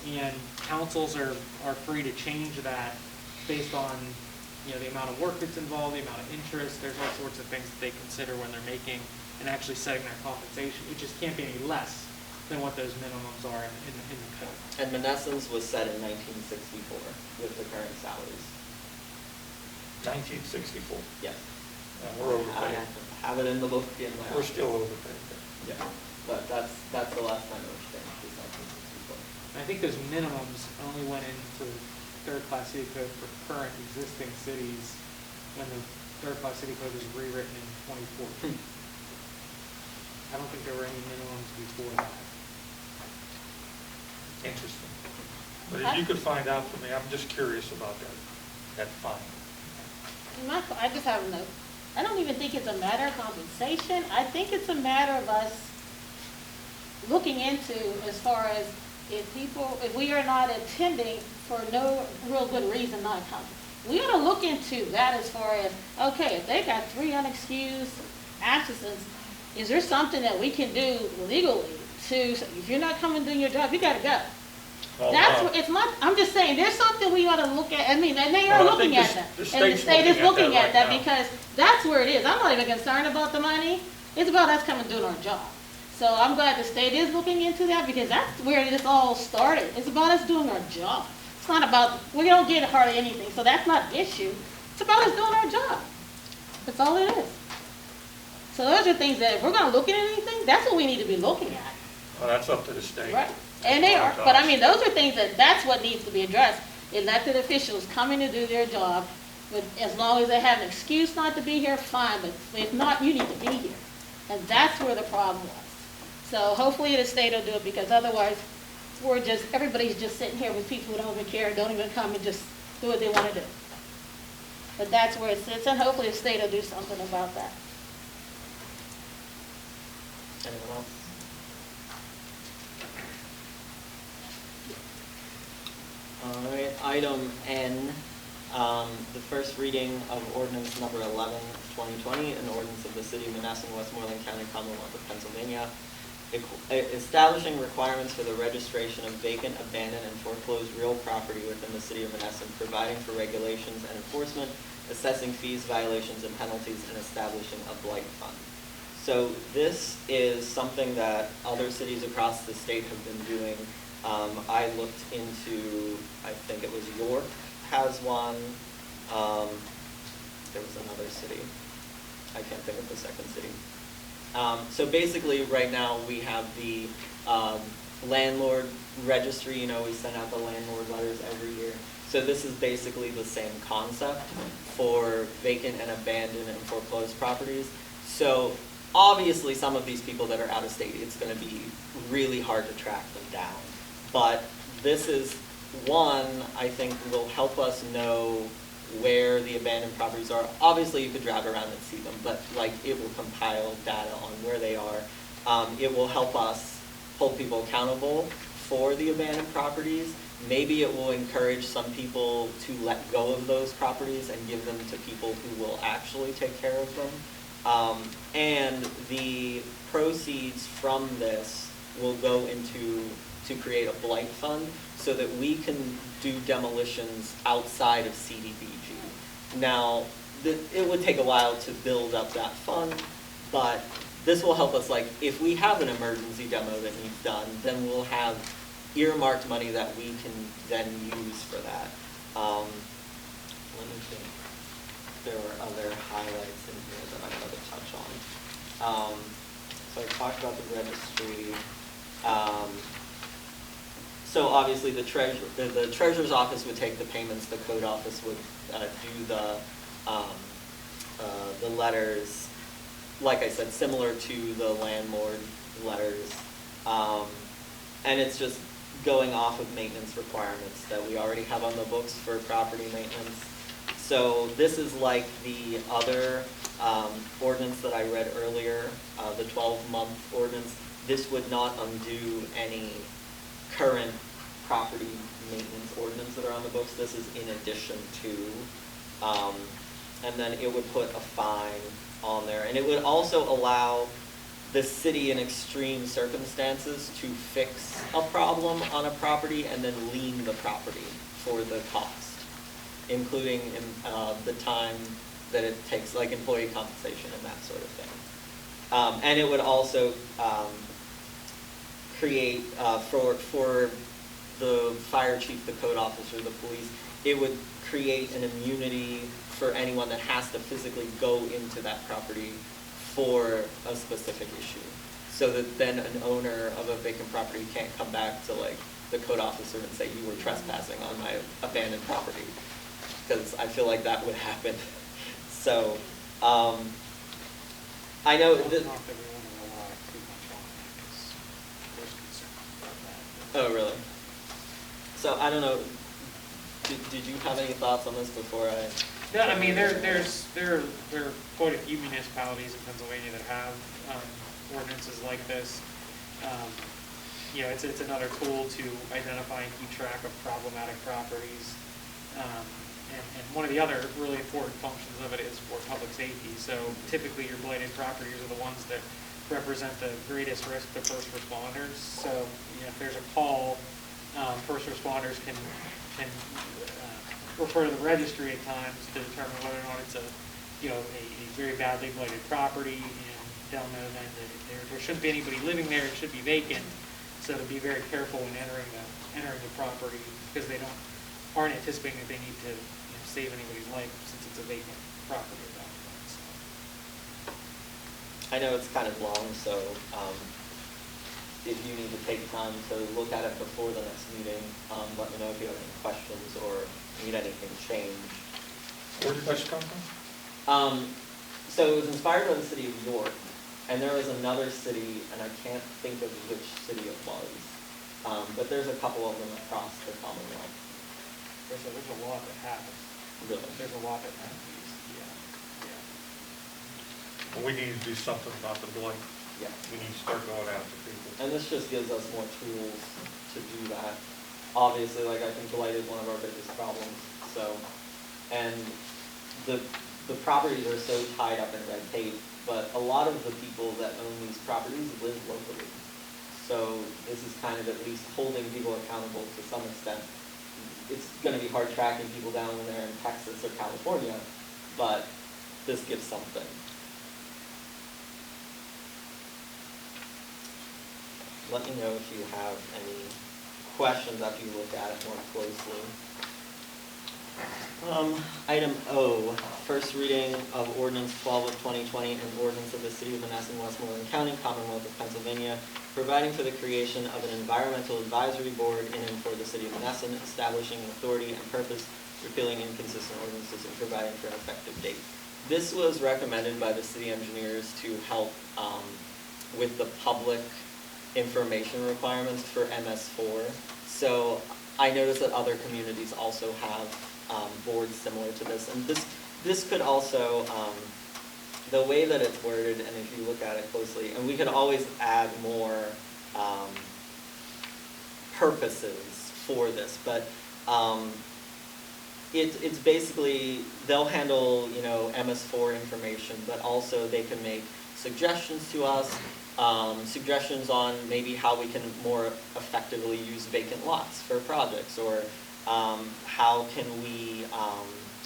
and councils are free to change that based on, the amount of work that's involved, the amount of interest. There's all sorts of things that they consider when they're making and actually setting their compensation. It just can't be any less than what those minimums are in the code. And Monessen's was set in 1964 with the current salaries. 1964, Yes. and we're I overpaid. have it in the book in my We're office. still overpaid. Yeah, but that's the last time it was changed, was 1964. And I think those minimums only went into third class city code for current existing cities when the third class city code was rewritten in 2014. I don't think there were any minimums before that. Interesting. But if you could find out for me, I'm just curious about that fine. I just have a note. I don't even think it's a matter of compensation. I think it's a matter of us looking into as far as if we are not attending for no real good reason not coming. We ought to look into that as far as, okay, if they got 3 unexcused absences, is there something that we can do legally to, if you're not coming doing your job, you gotta go. That's what, it's not, I'm just saying, there's something we ought to look at, I mean, and they are Well, I looking think at that. the And the state's state is looking looking at at that that right now. because that's where it is. I'm not even concerned about the money. It's about us coming doing our job. So I'm glad the state is looking into that because that's where this all started. It's about us doing our job. It's not about, we don't get hardly anything, so that's not the issue. It's about us doing our job. That's all it is. So those are things that if we're gonna look at anything, that's what we need to be looking at. Well, that's up to the state. Right, and they are, but I mean, those are things that's what needs to be addressed. Elected officials coming to do their job, with, as long as they have an excuse not to be here, fine, but if not, you need to be here. And that's where the problem was. So hopefully the state will do it, because otherwise, everybody's just sitting here with people who don't even care, don't even come and just do what they wanna do. But that's where it sits, and hopefully the state will do something about that. Anyone else? All right, item N, the first reading of ordinance number 11, 2020, an ordinance of the city of Monessen, Westmoreland County, Commonwealth of Pennsylvania, establishing requirements for the registration of vacant, abandoned, and foreclosed real property within the city of Monessen, providing for regulations and enforcement, assessing fees, violations, and penalties, and establishing a blight fund. So this is something that other cities across the state have been doing. I looked into, I think it was York has one. There was another city. I can't think of the second city. So basically, right now, we have the landlord registry. You know, we send out the landlord letters every year. So this is basically the same concept for vacant and abandoned and foreclosed properties. So obviously, some of these people that are out of state, it's going to be really hard to track them down. But this is one, I think, will help us know where the abandoned properties are. Obviously, you could drive around and see them, but like it will compile data on where they are. It will help us hold people accountable for the abandoned properties. Maybe it will encourage some people to let go of those properties and give them to people who will actually take care of them. And the proceeds from this will go to create a blight fund so that we can do demolitions outside of CDBG. Now, it would take a while to build up that fund, but this will help us, like, if we have an emergency demo that needs done, then we'll have earmarked money that we can then use for that. Let me think. There were other highlights in here that I'm going to touch on. So I talked about the registry. So obviously the treasurer's office would take the payments, the code office would do the letters, like I said, similar to the landlord letters. And it's just going off of maintenance requirements that we already have on the books for property maintenance. So this is like the other ordinance that I read earlier, the 12-month ordinance. This would not undo any current property maintenance ordinance that are on the books. This is in addition to, and then it would put a fine on there. And it would also allow the city in extreme circumstances to fix a problem on a property and then lien the property for the cost, including the time that it takes, like employee compensation and that sort of thing. And it would also create, for the fire chief, the code officer, the police, it would create an immunity for anyone that has to physically go into that property for a specific issue. So that then an owner of a vacant property can't come back to like the code officer and say, you were trespassing on my abandoned property. Because I feel like that would happen. So, I know that. Not that we want to rely too much on that, because there's concern about that. Oh, really? So I don't know. Did you have any thoughts on this before I? Yeah, I mean, there are quite a few municipalities in Pennsylvania that have ordinances like this. You know, it's another tool to identify and keep track of problematic properties. And one of the other really important functions of it is for public safety. So typically your blighted properties are the ones that represent the greatest risk to first responders. So, you know, if there's a call, first responders can refer to the registry at times to determine whether or not it's a very badly blighted property, and they'll know then that there shouldn't be anybody living there, it should be vacant. So to be very careful when entering the property, because they aren't anticipating that they need to save anybody's life since it's a vacant property at that point. So. I know it's kind of long, so if you need to take time to look at it before the next meeting, let me know if you have any questions or need anything changed. Where did this come from? So it was inspired by the city of York, and there was another city, and I can't think of which city it was, but there's a couple of them across the Commonwealth. There's a lot that happens. Really? There's a lot that happens. Yeah. Well, we need to do something about the blight. Yeah. We need to start going out to people. And this just gives us more tools to do that. Obviously, like, I think blight is one of our biggest problems. So, and the properties are so tied up in red tape, but a lot of the people that own these properties live locally. So this is kind of at least holding people accountable to some extent. It's going to be hard tracking people down when they're in Texas or California, but this gives something. Let me know if you have any questions after you look at it more closely. Item O, first reading of Ordinance 12 of 2020 and Ordinance of the City of Monessen, Westmoreland County, Commonwealth of Pennsylvania, providing for the creation of an Environmental Advisory Board in and for the City of Monessen, establishing an authority and purpose, repealing inconsistent ordinances, and providing for an effective date. This was recommended by the city engineers to help with the public information requirements for MS4. So I noticed that other communities also have boards similar to this, and this could also, the way that it's worded, and if you look at it closely, and we could always add more purposes for this, but it's basically, they'll handle, MS4 information, but also they can make suggestions to us, suggestions on maybe how we can more effectively use vacant lots for projects, or how can we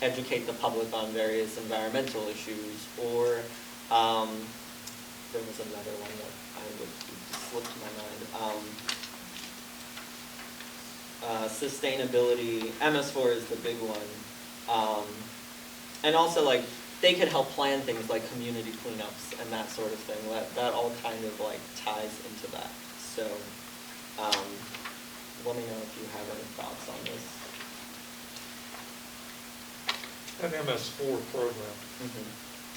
educate the public on various environmental issues, or there was another one that slipped my mind. Sustainability, MS4 is the big one. And also, like, they could help plan things like community cleanups and that sort of thing. That all kind of like ties into that. So let me know if you have any thoughts on this. That MS4 program,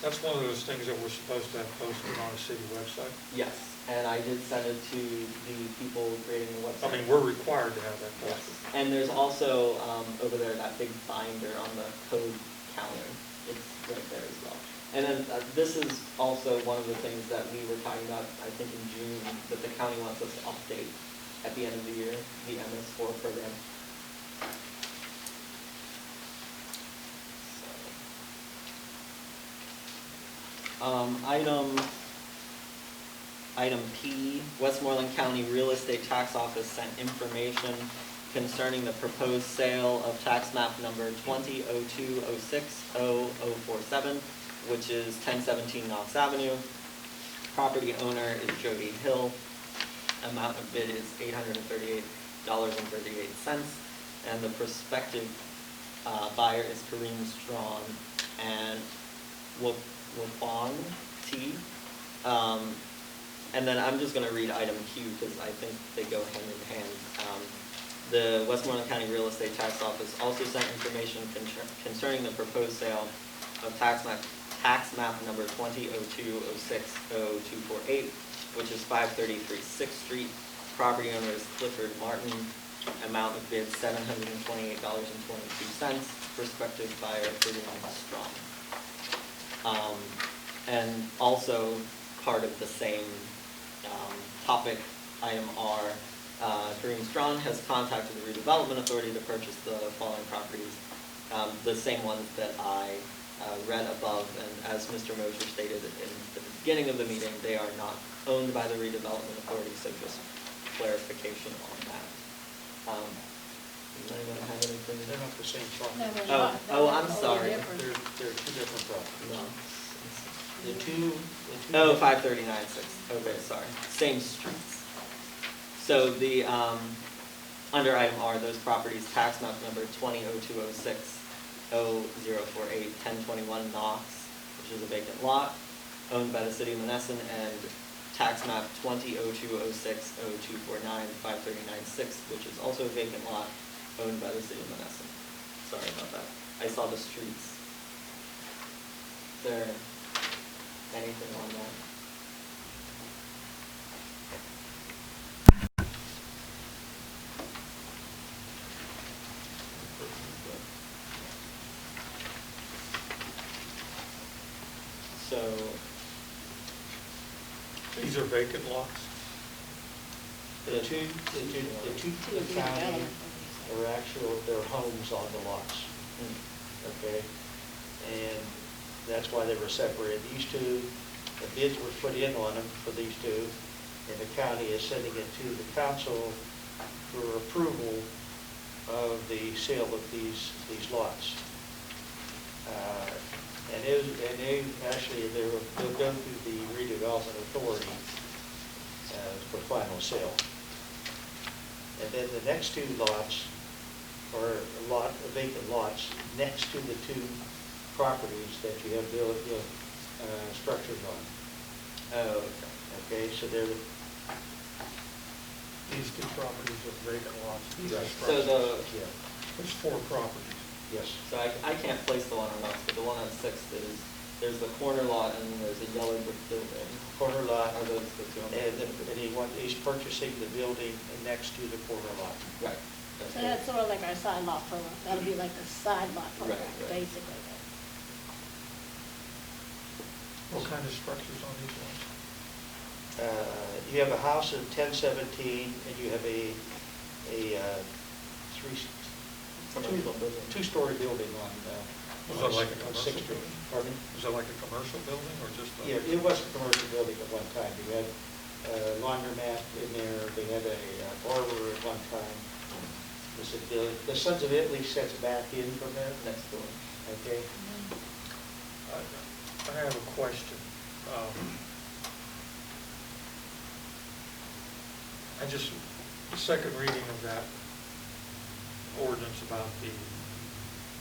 that's one of those things that we're supposed to have posted on a city website. Yes, and I did send it to the people creating the website. I mean, we're required to have that posted. Yes, and there's also over there that big binder on the code counter. It's right there as well. And then this is also one of the things that we were talking about, I think in June, that the county wants us to update at the end of the year, the MS4 program. Item P, Westmoreland County Real Estate Tax Office sent information concerning the proposed sale of tax map number 2002060047, which is 1017 Knox Avenue. Property owner is Jody Hill. Amount of bid is $838.38, and the prospective buyer is Kareem Strong and Wapon T. And then I'm just going to read item Q because I think they go hand in hand. The Westmoreland County Real Estate Tax Office also sent information concerning the proposed sale of tax map number 2002060248, which is 533 6th Street. Property owner is Clifford Martin. Amount of bid $728.22. Prospective buyer Kareem Strong. And also part of the same topic, item R, Kareem Strawn has contacted the redevelopment authority to purchase the following properties, the same ones that I read above, and as Mr. Mosher stated in the beginning of the meeting, they are not owned by the redevelopment authority, so just clarification on that. Does anyone have anything? They're not the same property. No, they're Oh, not. oh, They're I'm totally sorry. different. They're two different properties. No. The two. Oh, 539-6, okay, sorry, same streets. So the, under item R, those properties, tax map number 20-0206-0048-1021 Knox, which is a vacant lot, owned by the city of Monessen, and tax map 20-0206-0249-539-6, which is also a vacant lot, owned by the city of Monessen. Sorry about that. I saw the streets. Is there anything on that? So, These are vacant lots? The two to the county are actual, they're homes on the lots, okay? And that's why they were separated. These two, the bids were put in on them for these two, and the county is sending it to the council for approval of the sale of these lots. And they actually, they'll go through the redevelopment authority for final sale. And then the next two lots are vacant lots next to the two properties that you have built structures on. oh, Okay, so they're, These two properties are vacant lots. These are Right. so the, yeah, There's 4 properties. yes. so I can't place the one on Knox, but the one on 6th is, there's the corner lot and then there's a yellow brick building. Corner lot, Are those the two? and he's purchasing the building next to the corner lot. Right. So that's sort of like our side lot program. That'll be like the side lot program, Right. basically. What kind of structures on these ones? You have a house in 1017, and you have a Commercial building. two-story building on Was that like a on commercial 6th Street. building? Pardon? Is that like a commercial building or just a? Yeah, it was a commercial building at one time. You had a laundromat in there, they had a barber at one time. The Sons of Italy sets back in from there, Next door. okay? I have a question. The second reading of that ordinance about the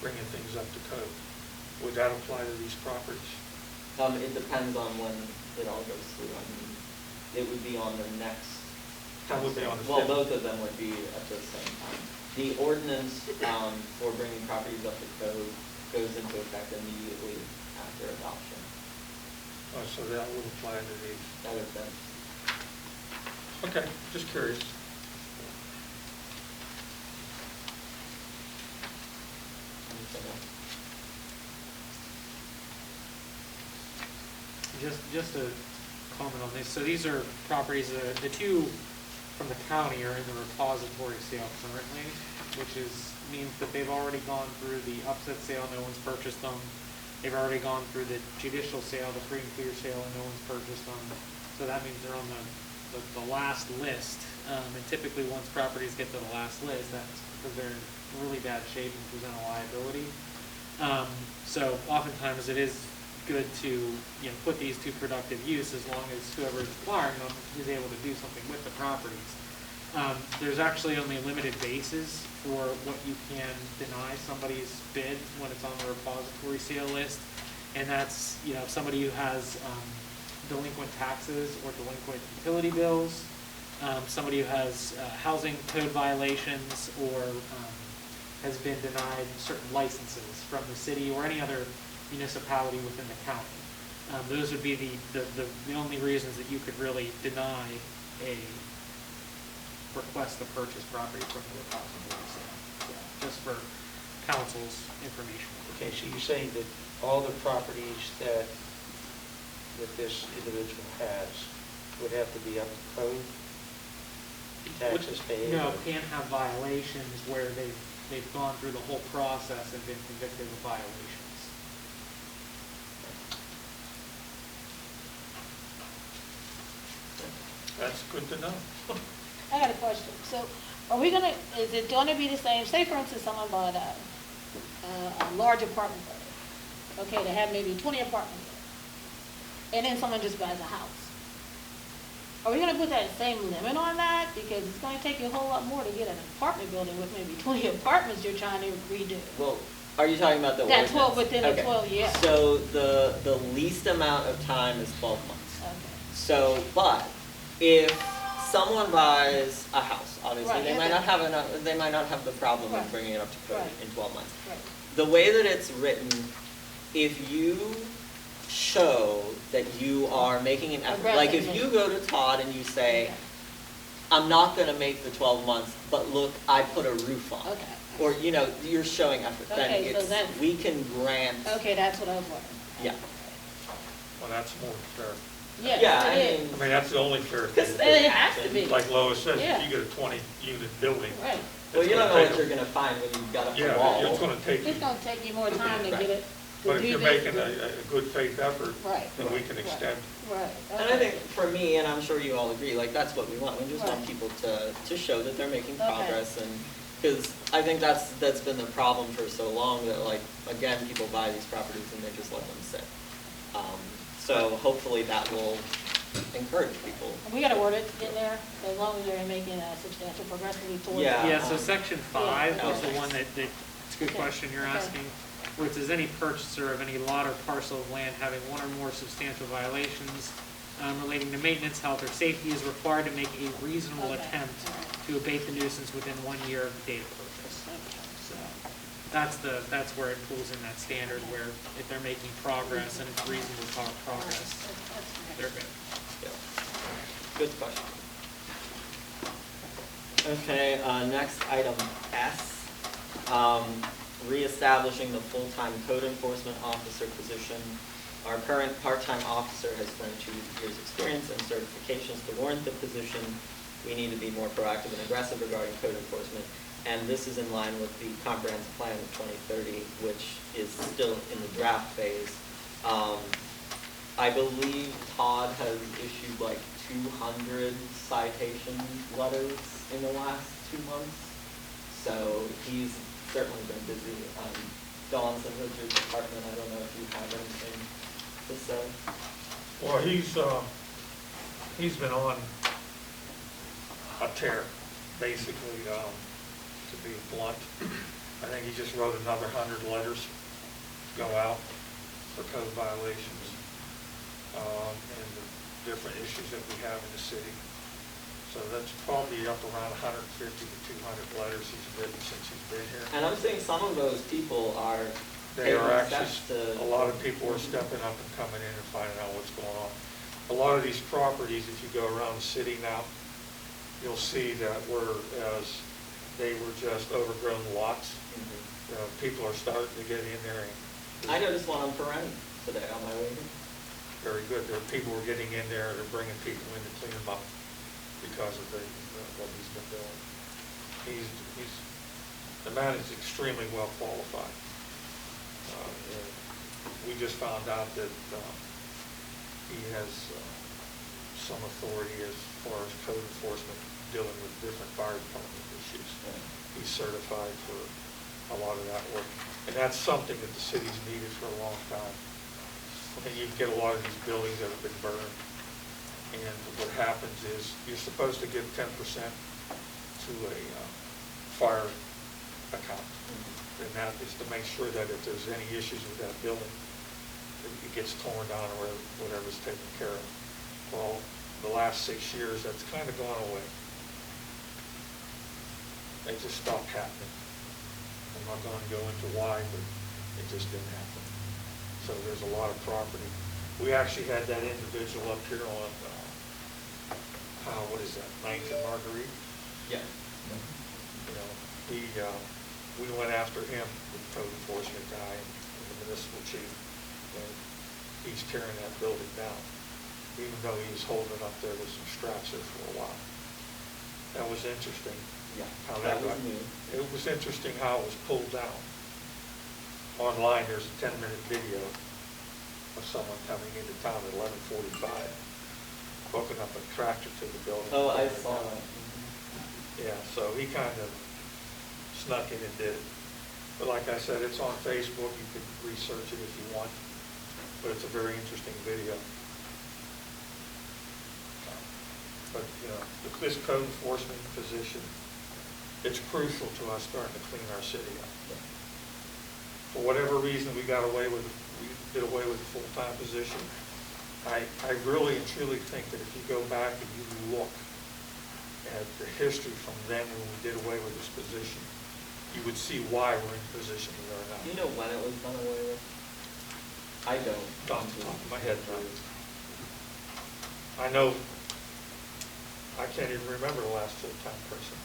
bringing things up to code, would that apply to these properties? It depends on when it all goes through. I mean, it would be on the next. That would be on the Well, 5th. both of them would be at the same time. The ordinance, for bringing properties up to code goes into effect immediately after adoption. Oh, so that would apply to these. That is then. Okay, just curious. Anything else? Just to comment on this, so these are properties, the two from the county are in the repository sale currently, which means that they've already gone through the upset sale, no one's purchased them. They've already gone through the judicial sale, the free and clear sale, and no one's purchased them. So that means they're on the last list. And typically, once properties get to the last list, that's because they're in really bad shape and present a liability. So oftentimes it is good to put these to productive use as long as whoever is acquiring them is able to do something with the properties. There's actually only limited bases for what you can deny somebody's bid when it's on the repository sale list, and that's somebody who has delinquent taxes or delinquent utility bills, somebody who has housing code violations, or has been denied certain licenses from the city or any other municipality within the county. Those would be the only reasons that you could really deny a request to purchase property from the repository sale. Just for council's information. Okay, so you're saying that all the properties that this individual has would have to be up to code? taxes paid. No, can't have violations where they've gone through the whole process and been convicted of violations. That's good to know. I got a question. So are we gonna, is it gonna be the same, say for instance, someone bought a large apartment building. Okay, they have maybe 20 apartments there. And then someone just buys a house. Are we gonna put that same limit on that? Because it's gonna take you a whole lot more to get an apartment building with maybe 20 apartments you're trying to redo. Well, are you talking about the That ordinance? 12 within the Okay. 12, yeah. So the least amount of time is 12 months. Okay. So, but if someone buys a house, obviously, Right, they might okay. not have enough, they might not have the problem of Right. bringing it up to code Right. in 12 months. Right. The way that it's written, if you show that you are making an effort, like if you go to Todd and you say, Okay. I'm not gonna make the 12 months, but look, I put a roof on. Okay. Or, you know, you're showing effort, then Okay, so it's, then- we can grant. Okay, that's what I was wondering. Yeah. Well, that's more fair. Yes, Yeah, I it mean- is. I mean, that's the only fair thing. Because It has to be. Like Lois says, Yeah. if you get a 20-unit building. Right. Well, it's you don't gonna know take what a- you're gonna find when you've got up the Yeah, wall. it's gonna take you, It's gonna take you more time to Right. get it, to but if do you're this, making a good faith effort, Right. then we can Right. extend. Right. And I think for me, and I'm sure you all agree, like that's what we want. We just want Right. people to show that they're making Okay. progress, and because I think that's been the problem for so long that like again people buy these properties and they just let them sit. So hopefully that will encourage people. We gotta word it in there, as long as they're making a substantial progressively towards. Yeah. Yeah, so section 5 Yeah, is the okay. one it's a good Okay, question you're okay. asking, where it says any purchaser of any lot or parcel of land having one or more substantial violations relating to maintenance, health, or safety is required to make a reasonable Okay, attempt alright. to abate the nuisance within 1 year of the date of purchase. So that's where it pulls in that standard where if they're making progress and it's reasonable progress, they're good. Yeah. Good question. Okay, next item S, reestablishing the full-time code enforcement officer position. Our current part-time officer has 22 years' experience and certifications to warrant the position. We need to be more proactive and aggressive regarding code enforcement. And this is in line with the comprehensive plan of 2030, which is still in the draft phase. I believe Todd has issued like 200 citation letters in the last 2 months. So he's certainly been busy. Dawn, since it's your department, I don't know if you have anything to say. Well, he's been on a tear, basically, to be blunt. I think he just wrote another 100 letters to go out for code violations, and the different issues that we have in the city. So that's probably up around 150 to 200 letters he's written since he's been here. And I'm seeing some of those people are They taking are actually, steps to. a lot of people are stepping up and coming in and finding out what's going on. A lot of these properties, if you go around the city now, you'll see that they were just overgrown lots. Mhm. People are starting to get in there and. I noticed one on Perenni today on my way here. Very good. People were getting in there, they're bringing people in to clean them up because of what he's been doing. The man is extremely well qualified. And we just found out that he has some authority as far as code enforcement dealing with different fire department issues. He's certified for a lot of that work. And that's something that the city's needed for a long time. And you get a lot of these buildings that have been burned. And what happens is you're supposed to give 10% to a fire account. And that is to make sure that if there's any issues with that building, it gets torn down or whatever's taken care of. Well, the last 6 years, that's kind of gone away. They just stopped happening. I'm not going to go into why, but it just didn't happen. So there's a lot of property. We actually had that individual up here on, what is that, 9th and Marguerite? Yeah. You know, we went after him, the code enforcement guy and the municipal chief, and he's tearing that building down, even though he was holding it up there with some straps there for a while. That was interesting. Yeah, How that was got- new. It was interesting how it was pulled down. Online, there's a 10-minute video of someone coming into town at 11:45, hooking up a tractor to the building. Oh, I saw that. Yeah, so he kind of snuck in and did it. But like I said, it's on Facebook, you could research it if you want, but it's a very interesting video. But, you know, this code enforcement position, it's crucial to us starting to clean our city up. For whatever reason, we did away with the full-time position. I really and truly think that if you go back and you look at the history from then when we did away with this position, you would see why we're in the position we are now. Do you know when it was done away with? I don't. Off the top of my head, no. I know, I can't even remember the last full-time person.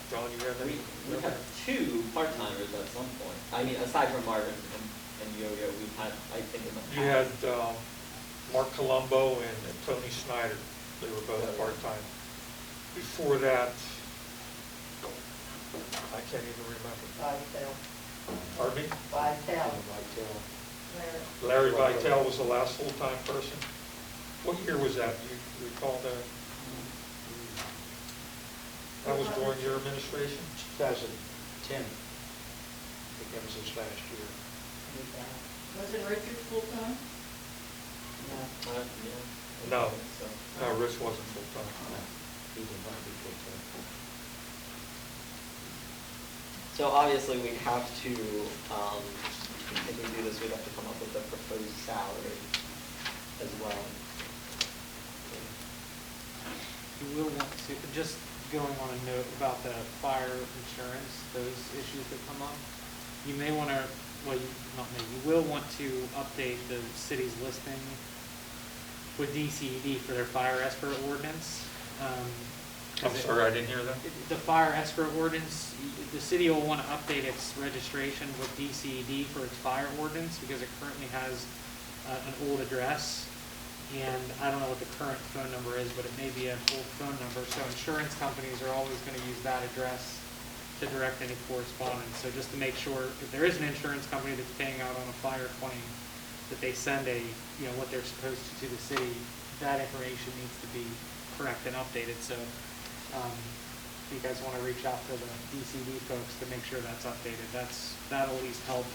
John, you have any? We had 2 part-timers at some point. I mean, aside from Marvin and Yo-Yo, we've had, I think, in the past. You had Mark Colombo and Tony Snyder. They were both part-time. Before that, I can't even remember. Vitale. Pardon me? Vitale. Larry Vitale was the last full-time person. What year was that? Do you recall that? That was during your administration? 2010. I think that was his last year. Wasn't Richard full-time? Yeah. No. So, No, Rich wasn't full-time. He did not be full-time. so obviously we have to, if we do this, we'd have to come up with a proposed salary as well. You will want to, just going on a note about the fire insurance, those issues that come up, you may want to, well, you will want to update the city's listing with DCED for their fire escrow ordinance. I'm sorry, I didn't hear that. The fire escrow ordinance, the city will want to update its registration with DCED for its fire ordinance because it currently has an old address. And I don't know what the current phone number is, but it may be an old phone number. So insurance companies are always going to use that address to direct any correspondence. So just to make sure, if there is an insurance company that's paying out on a fire claim, that they send what they're supposed to the city, that information needs to be correct and updated. So if you guys want to reach out to the DCD folks to make sure that's updated, that'll at least help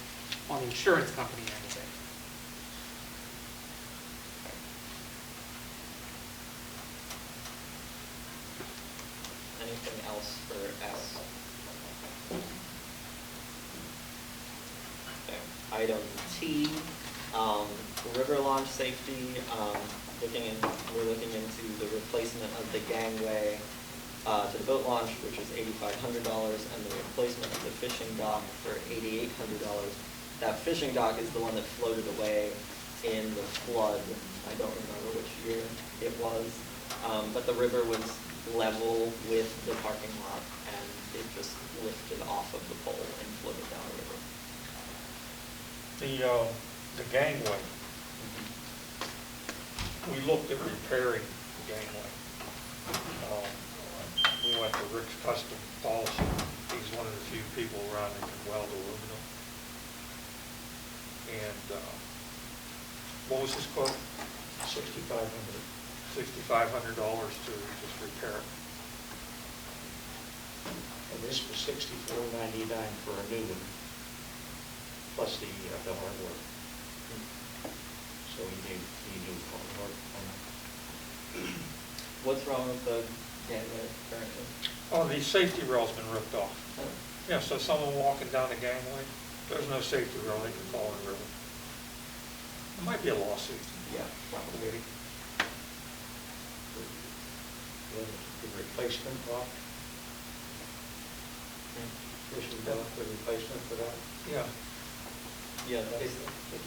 on the insurance company end of it. Anything else for S? Okay. Item T, river launch safety, we're looking into the replacement of the gangway to the boat launch, which is $8,500, and the replacement of the fishing dock for $8,800. That fishing dock is the one that floated away in the flood. I don't remember which year it was, but the river was level with the parking lot, and it just lifted off of the pole and floated down the river. The gangway, we looked at repairing the gangway. We went to Rick's Custom Policy. He's one of the few people around that can weld aluminum. And what was his quote? $6,500. $6,500 to just repair it. And this was $64.99 for a new one, plus the hardware. So he knew hard. What's wrong with the gangway currently? Oh, the safety rail's been ripped off. Oh, Yeah, so someone walking down the gangway, there's no safety rail, they can fall in the river. It might be a lawsuit. yeah, probably. The replacement dock, fishing dock, the replacement for that. Yeah. Yeah, that's,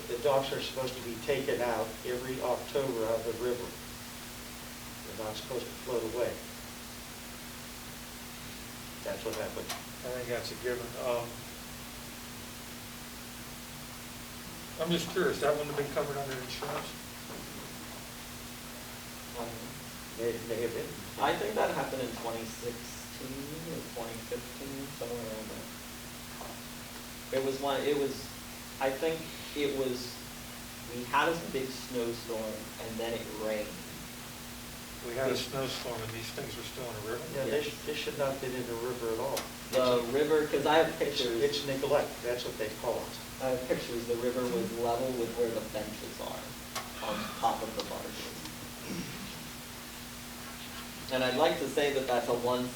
The docks are supposed to be taken out every October out of the river. They're not supposed to float away. That's what happened. I think that's a given. I'm just curious, that wouldn't have been covered under insurance? May have been. I think that happened in 2016 or 2015, somewhere around there. I think it was, we had a big snowstorm and then it rained. We had a snowstorm and these things were still in the river. Yeah, this should not have been in the river at all. The river, because I have pictures. It's neglect, that's what they call it. I have pictures, the river was level with where the benches are, on top of the barges. And I'd like to say that that's a once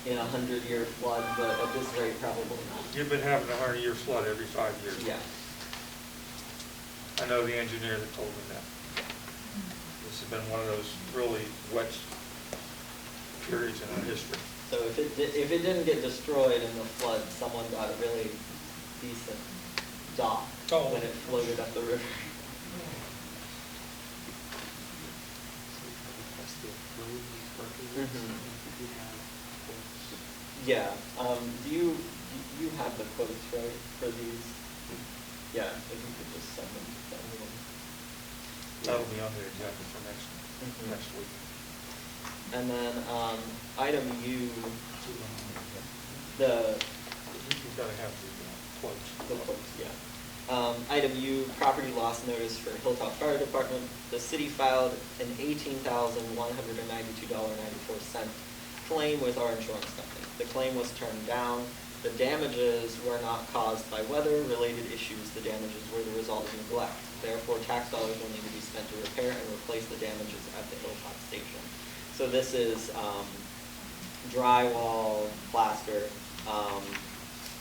in 100-year flood, but at this rate, probably not. You've been having a 100-year flood every 5 years. Yeah. I know the engineer that told me that. This has been one of those really wet periods in our history. So if it didn't get destroyed in the flood, someone got a really decent dock when it floated up the river. Yeah, do you have the quotes, right, for these? Yeah, if you could just send them to everyone. That'll be on the agenda for next week. And then, item U, You've got to have the quotes. the quotes, yeah. Item U, property loss notice for Hilltop Fire Department. The city filed an $18,192.94 claim with our insurance company. The claim was turned down. The damages were not caused by weather-related issues. The damages were the result of neglect. Therefore, tax dollars will need to be spent to repair and replace the damages at the Hilltop station. So this is drywall, plaster,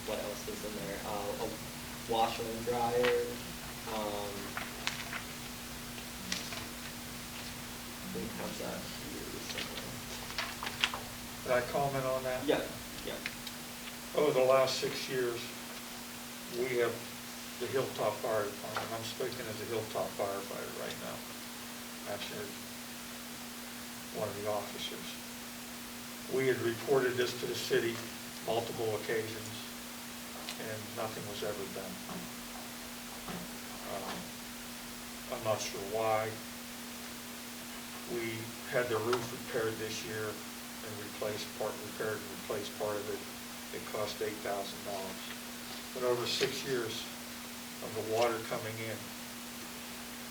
what else is in there? A washer and dryer. We have that here somewhere. Did I comment on that? Yeah, yeah. Over the last 6 years, we have, the Hilltop Fire Department, I'm speaking as a Hilltop firefighter right now, actually one of the officers. We had reported this to the city multiple occasions, and nothing was ever done. I'm not sure why. We had the roof repaired this year and repaired and replaced part of it. It cost $8,000. But over 6 years of the water coming in,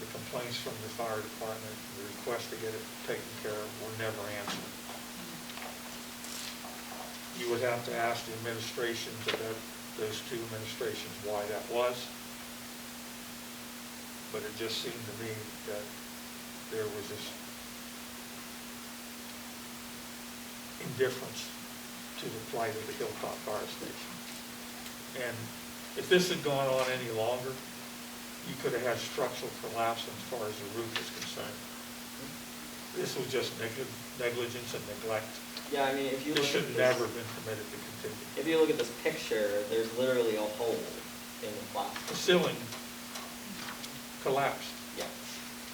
the complaints from the fire department, the request to get it taken care of were never answered. You would have to ask the administrations of those two administrations why that was. But it just seemed to me that there was this indifference to the plight of the Hilltop Fire Station. And if this had gone on any longer, you could have had structural collapse as far as the roof is concerned. This was just negligence and neglect. Yeah, I mean, if you look This at should this, never have been permitted to continue. if you look at this picture, there's literally a hole in the plaster. The ceiling collapsed. Yeah.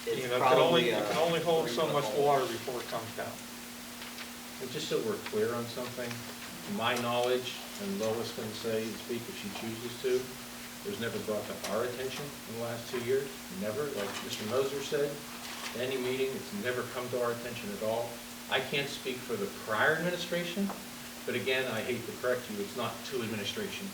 You It's know, it probably can only hold so much water before it comes down. And just so we're clear on something, to my knowledge, and Lois can say and speak if she chooses to, it was never brought to our attention in the last 2 years. Never, like Mr. Moser said, any meeting, it's never come to our attention at all. I can't speak for the prior administration, but again, I hate to correct you, it's not 2 administrations.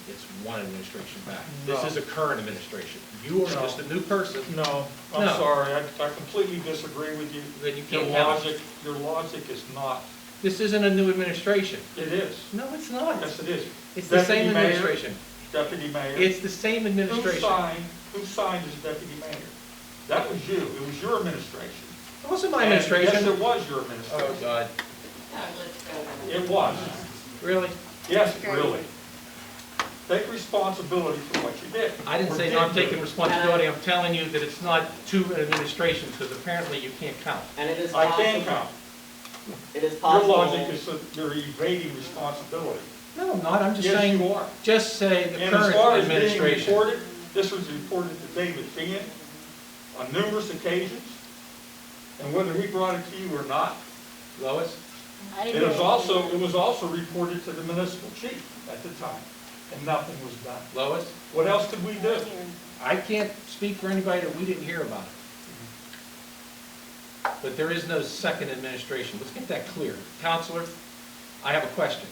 It's 1 administration back. This No. is a current administration. You are No. just a new person. No, I'm No. sorry, I completely disagree with you. Then you can't have it. Your logic is not, This isn't a new administration. it is. No, it's not. Yes, it is. It's the same Deputy mayor, administration. Deputy mayor. It's the same administration. Who signed as deputy mayor? That was you, it was your administration. It wasn't my And administration. Yes, it was your Oh, administration. God. Let's go. It was. Really? Yes, really. Take responsibility for what you did. I didn't Or say did not do. taking responsibility. I'm telling you that it's not 2 administrations, because apparently you can't count. And it is I possible. can count. It is Your possible. logic is that you're evading responsibility. No, I'm not. I'm just Yes, saying, you are. just say the And as current far as being administration. reported, this was reported to David Feehan on numerous occasions, and whether he brought it to you or not, Lois? I it didn't was know. also reported to the municipal chief at the time, and nothing was done. Lois? What else could we do? I can't speak for anybody that we didn't hear about it. but there is no second administration. Let's get that clear. Counselor, I have a question.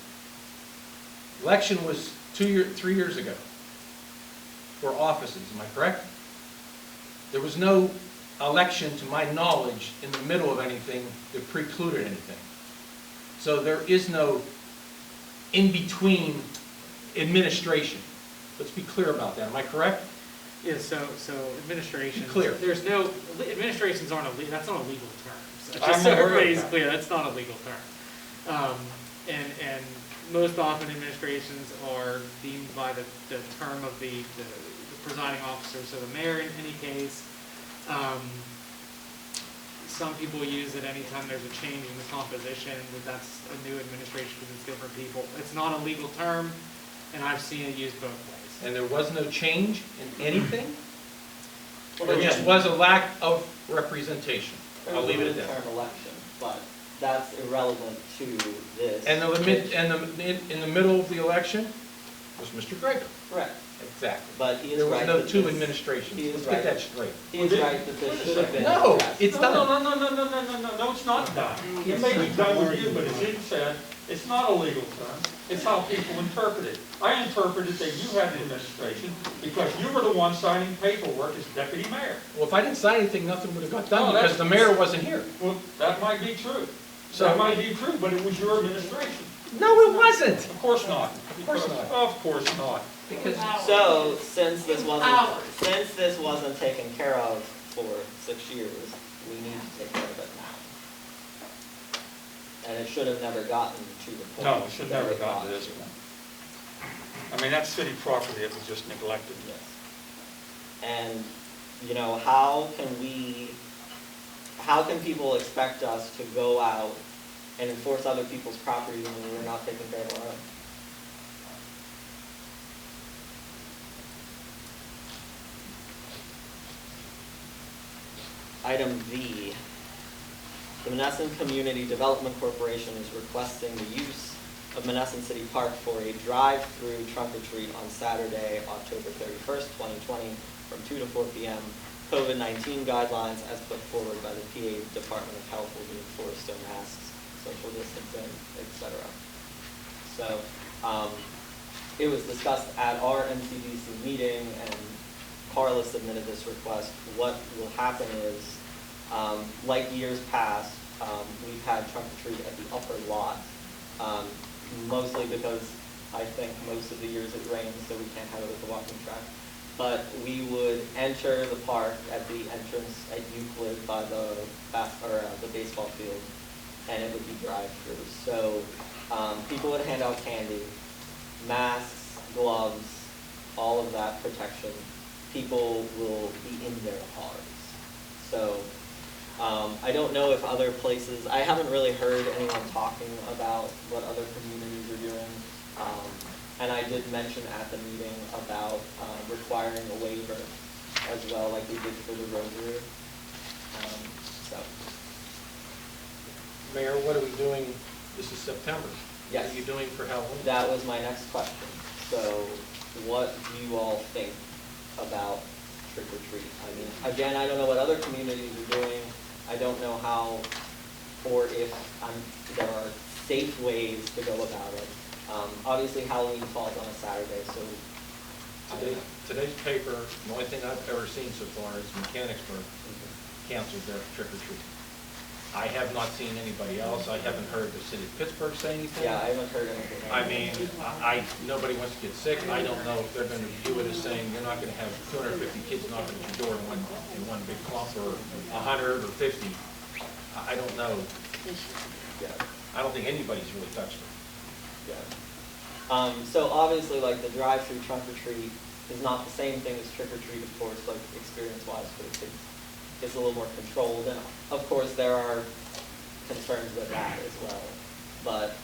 Election was 3 years ago for offices, am I correct? There was no election, to my knowledge, in the middle of anything that precluded anything. So there is no in-between administration. Let's be clear about that, am I correct? Yeah, so administration. Be clear. There's no, administrations aren't that's not a legal term. So I'm just so aware of everybody's that. clear, that's not a legal term. And most often administrations are deemed by the term of the presiding officer, so the mayor in any case. Some people use it anytime there's a change in the composition, that's a new administration because it's different people. It's not a legal term, and I've seen it used both ways. And there was no change in anything? Well, There just was a lack of representation. I'll leave it at that. Midterm election, but that's irrelevant to this. And in the middle of the election was Mr. Gregor. Correct, Exactly. but he is There right. was no that two this- administrations. he is Let's right. get that straight. He is right that this should have been. No, addressed. it's done. No, it's not done. It may be done with you, but as you said, it's not a legal term. It's how people interpret it. I interpreted that you had the administration because you were the one signing paperwork as deputy mayor. Well, if I didn't sign anything, nothing would have got No, done that's- because the mayor wasn't here. Well, that might be true. So- That might be true, but it was your administration. No, it wasn't. Of course not. Of course not. Of course not. Because So, since this Hours. wasn't taken care of for 6 years, we need to take care of it now. And it should have never gotten to the point. No, it should that never it have got gotten to this to. point. I mean, that's city property that was just neglected. Yes. And, how can people expect us to go out and enforce other people's property when we're not taking care of our own? Item V, the Monessen Community Development Corporation is requesting the use of Monessen City Park for a drive-through trunk or treat on Saturday, October 31st, 2020, from 2 to 4 p.m. COVID-19 guidelines as put forward by the PA Department of Health will be enforced, so masks, social distancing, etc. So, it was discussed at our NCDC meeting, and Carla submitted this request. What will happen is, like years past, we've had trunk or treat at the upper lot, mostly because I think most of the years it rains, so we can't have it at the walking track. But we would enter the park at the entrance at Euclid by the baseball field, and it would be drive-through. So people would hand out candy, masks, gloves, all of that protection. People will be in their cars. So I don't know if other places, I haven't really heard anyone talking about what other communities are doing. And I did mention at the meeting about requiring a waiver as well, like we did for the Rotary. So, Mayor, what are we doing? This is September. Yes. What are you doing for Halloween? that was my next question. So what do you all think about trick or treat? I mean, again, I don't know what other communities are doing. I don't know how, or if there are safe ways to go about it. Obviously Halloween falls on a Saturday, so. Today's paper, the only thing I've ever seen so far is Mechanicsburg canceled their trick or treat. I have not seen anybody else. I haven't heard the city of Pittsburgh say anything. Yeah, I haven't heard anything. I mean, nobody wants to get sick, and I don't know if they're going to view it as saying you're not going to have 250 kids knocking at your door in one big clump, or 100 or 50. I don't know. Yeah. I don't think anybody's really touched it. Yeah. So obviously, like, the drive-through trunk or treat is not the same thing as trick or treat, of course, like experience-wise for the kids. It's a little more controlled, and of course there are concerns with that as well. But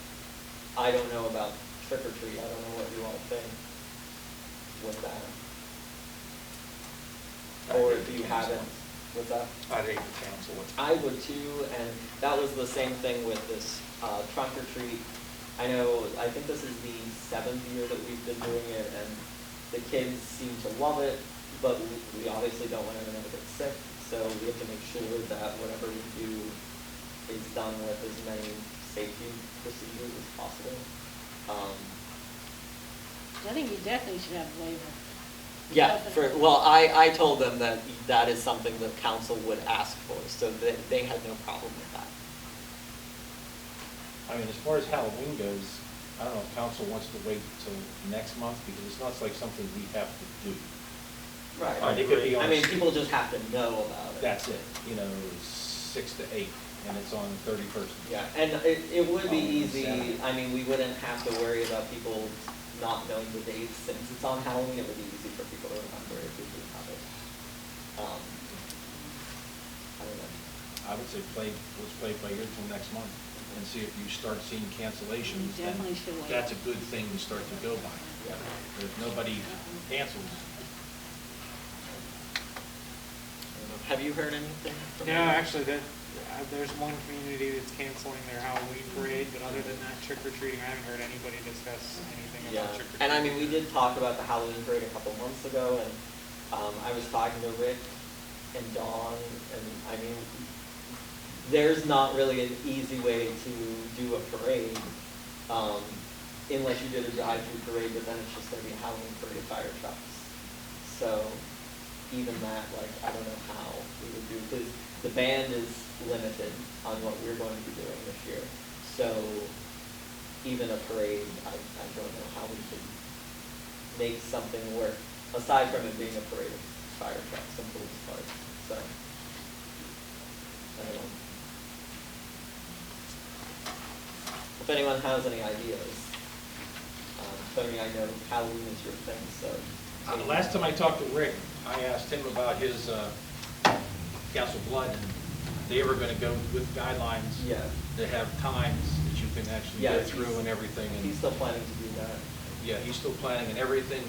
I don't know about trick or treat. I don't know what you all think with that. Or if you haven't, with that. I'd hate to cancel it. I would too, and that was the same thing with this trunk or treat. I think this is the 7th year that we've been doing it, and the kids seem to love it, but we obviously don't want anyone to get sick. So so we have to make sure that whatever we do is done with as many safety procedures as possible. I think you definitely should have a waiver. Yeah, well, I told them that that is something the council would ask for, so they had no problem with that. I mean, as far as Halloween goes, I don't know if council wants to wait till next month, because it's not like something we have to do. Right. It could be on. I mean, people just have to know about it. That's it, 6 to 8, and it's on 31st. Yeah, and it would be On easy, Saturday. I mean, we wouldn't have to worry about people not knowing the dates, since it's on Halloween, it would be easy for people to remember if we do have it. I don't know. I would say let's play it by ear till next month, and see if you start seeing cancellations. You definitely should wait. That's a good thing to start to go by. Yeah. If nobody cancels, Have you heard anything from No, them? actually, there's one community that's canceling their Halloween parade, but other than that, trick or treating, I haven't heard anybody discuss anything Yeah, about trick or treating. and I mean, we did talk about the Halloween parade a couple months ago, and I was talking to Rick and Dawn, and I mean, there's not really an easy way to do a parade, unless you did a drive-through parade, but then it's just gonna be a Halloween parade of fire trucks. So, even that, like, I don't know how we would do, because the band is limited on what we're going to be doing this year. So, even a parade, I don't know how we could make something work, aside from it being a parade of fire trucks and police cars, so. I don't know. If anyone has any ideas, Tony, I know Halloween is your thing, so. last time I talked to Rick, I asked him about his Council Blood, and they were going to go with guidelines Yeah, that have times that you can actually Yeah, go through and everything. And he's still planning to do that. yeah, he's still planning and everything.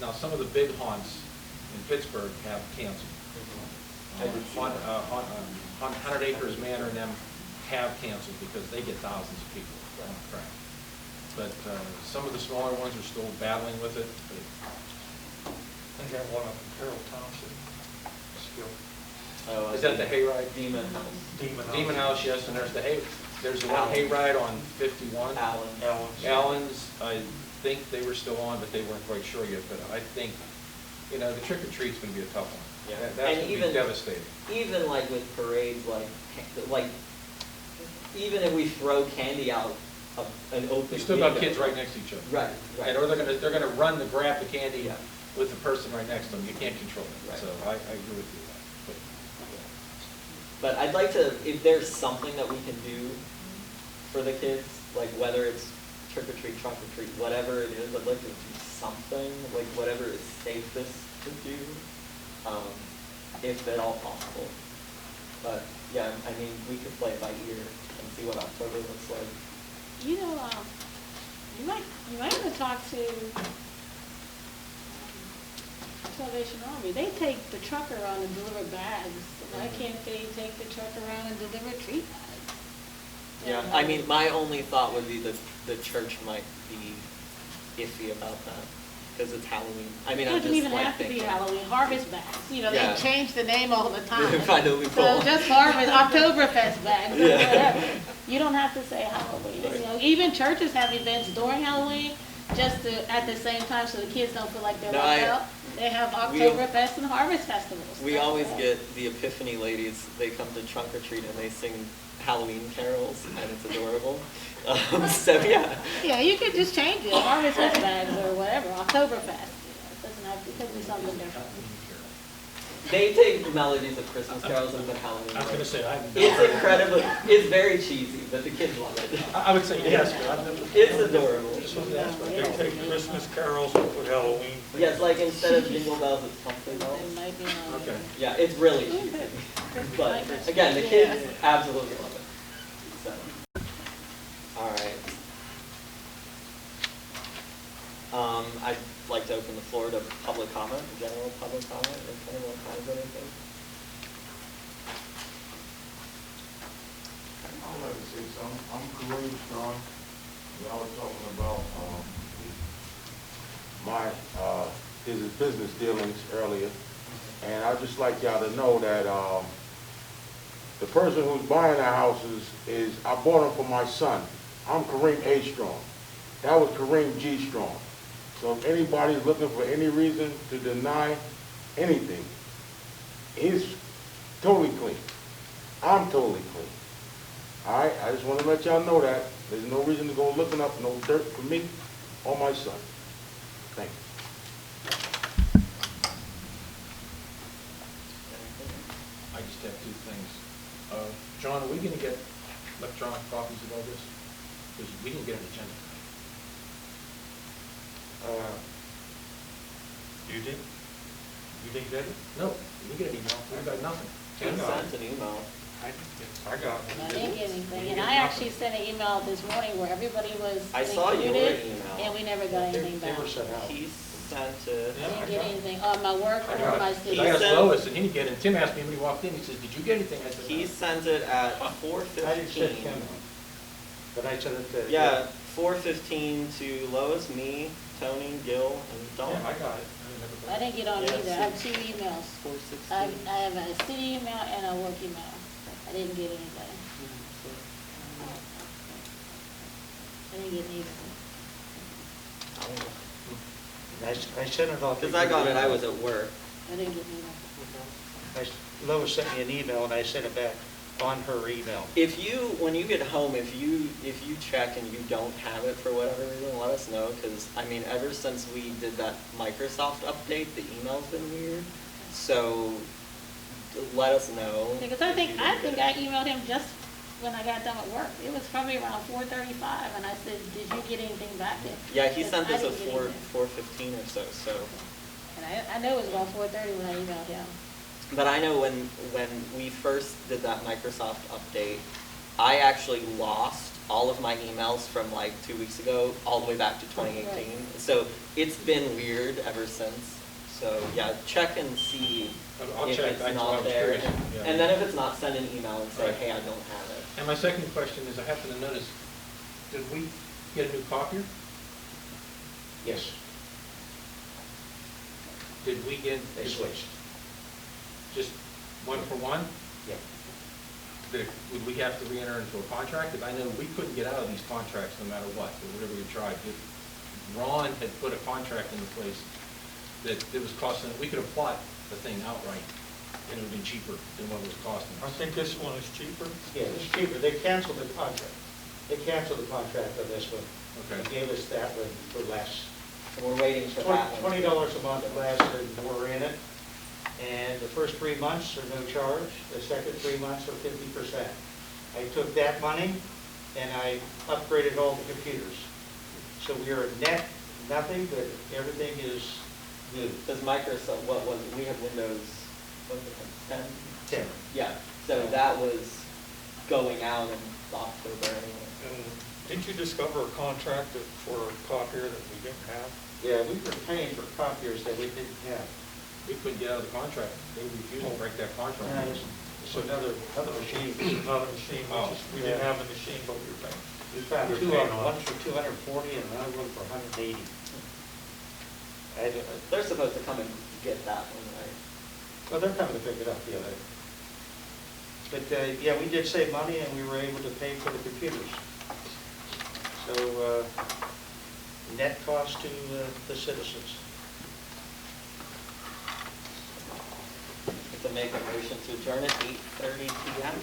Now, some of the big haunts in Pittsburgh have canceled. I did see that. 100 Acres Manor and them have canceled because they get thousands of people on the crowd. But some of the smaller ones are still battling with it. I got one up in Carroll Township, still. Oh, Is that the hayride? Demon House? Demon House, yes, and there's the one hayride on 51. Allen's. Allen's, I think they were still on, but they weren't quite sure yet. But I think, the trick or treat's going to be a tough one. Yeah. That's And going to even- be devastating. Even like with parades, like, even if we throw candy out of an open. You still got window- kids right next to each other. Right, right. And or they're gonna run to grab the candy Yeah. with the person right next to them. You can't control it. Right. So I agree with you on that. But I'd like to, if there's something that we can do for the kids, like whether it's trick or treat, trunk or treat, whatever it is, I'd like to do something, like whatever is safest to do, if at all possible. But yeah, I mean, we could play it by ear and see what October looks like. You might want to talk to Salvation Army. They take the truck around and deliver bags. Why can't they take the truck around and deliver treat bags? Yeah, I mean, my only thought would be that the church might be iffy about that, because it's Halloween. I mean, It I'm doesn't just even like have to be thinking. Harvest bags. Yeah. They change the name all the time. Find a loophole. So just Harvest, Oktoberfest bags, or Yeah. whatever. You don't have to say Halloween. Right. Even churches have events during Halloween, just at the same time, so the kids don't feel like they're No, left I- out. They have we- Oktoberfest and Harvest festivals. We always get the Epiphany ladies, they come to trunk or treat and they sing Halloween carols, and it's adorable. So, yeah. Yeah, you could just change it, Harvest Fest bags or whatever, Oktoberfest. It doesn't have to, it could be something different. They take melodies of Christmas carols and put Halloween. I was gonna say, I haven't been. It's incredibly, it's very cheesy, but the kids love it. I would say yes, but I've never. It's adorable. Just wanted to ask what They they take Christmas carols and put Halloween. Yes, like instead of jingle bells, it's pumpkin It bells. might be on. Okay. Yeah, it's really cheesy. But again, the kids absolutely love it. So, all right. I'd like to open the floor to public comment, general public comment, if anyone has anything. I'd like to say something. I'm Kareem Strong. Y'all were talking about my his business dealings earlier. And I'd just like y'all to know that, the person who's buying the houses is, I bought them for my son. I'm Kareem A. Strong. That was Kareem G. Strong. So if anybody's looking for any reason to deny anything, he's totally clean. I'm totally clean. All right, I just want to let y'all know that. There's no reason to go looking up no dirt for me or my son. Thank you. I just have two things. John, are we gonna get electronic copies of all this? Because we didn't get an agenda tonight. You did? You didn't get it? No, we didn't get an email, we got nothing. He sent an email. I got it. I didn't get anything, and I actually sent an email this morning where everybody was I saw your included, email. and we never got anything They back. were sent out. He sent it. Yeah. I didn't get anything on my work I or got my it. city. I asked sent- Lois, and he didn't get it, and Tim asked me when he walked in, he says, did you get anything? I said, He "No." sent it at I didn't send him, 4:15. but I sent it to. Yeah, 4:15 to Lois, me, Tony, Gil, and Dawn. Yeah, I got it. I didn't get on Yes. either, I have two emails. 4:16. I have a city email and a work email. I didn't get anything. I didn't get anything. I sent it off. Because I got it, I was at work. I didn't get anything. Lois sent me an email and I sent it back on her email. If you, when you get home, if you check and you don't have it for whatever reason, let us know, because, I mean, ever since we did that Microsoft update, the email's been weird. So, let us know. Because I think I emailed him just when I got done with work. It was probably around 4:35, and I said, did you get anything back yet? Yeah, he sent I this at didn't get 4:15 or so, so. And I know it was about 4:30 when I emailed him. But I know when we first did that Microsoft update, I actually lost all of my emails from like 2 weeks ago, all the way back to 2018. Right. So it's been weird ever since. So yeah, check and see I'll if check. it's I was not there. curious. Yeah. And then if it's not, send an email and say, Right. hey, I don't have it. And my second question is, I happen to notice, did we get a new copier? Yes, Did we get? they switched. Just one for one? Yeah. Would we have to re-enter into a contract? Because I know we couldn't get out of these contracts no matter what, or whatever we tried. Ron had put a contract into place that it was costing, we could have bought the thing outright, and it would have been cheaper than what it was costing I us. think this one is cheaper. Yeah, it's cheaper. They canceled the contract. They canceled the contract on this one. Okay. They gave us that one for less. So we're waiting for that one. $20 a month less, and we're in it. And the first 3 months are no charge. The second 3 months are 50%. I took that money and I upgraded all the computers. So we are net nothing, but everything is new. Does Microsoft, what was it? We have Windows, what was it, 10? 10. Yeah, so that was going out in October anyway. And didn't you discover a contract for a copier that we didn't have? Yeah, we were paying for copiers that we didn't have. We couldn't get out of the contract. They refused to break that contract. So another machine, we didn't have a machine, but we were paying. We found We're two paying of them, on one for 240 and another one for 180. They're supposed to come and get that one, right? Well, they're coming to pick it up, yeah. But, yeah, we did save money and we were able to pay for the computers. So, net cost to the citizens. To make a motion to adjourn at 8:30 PM.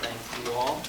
Thank you all.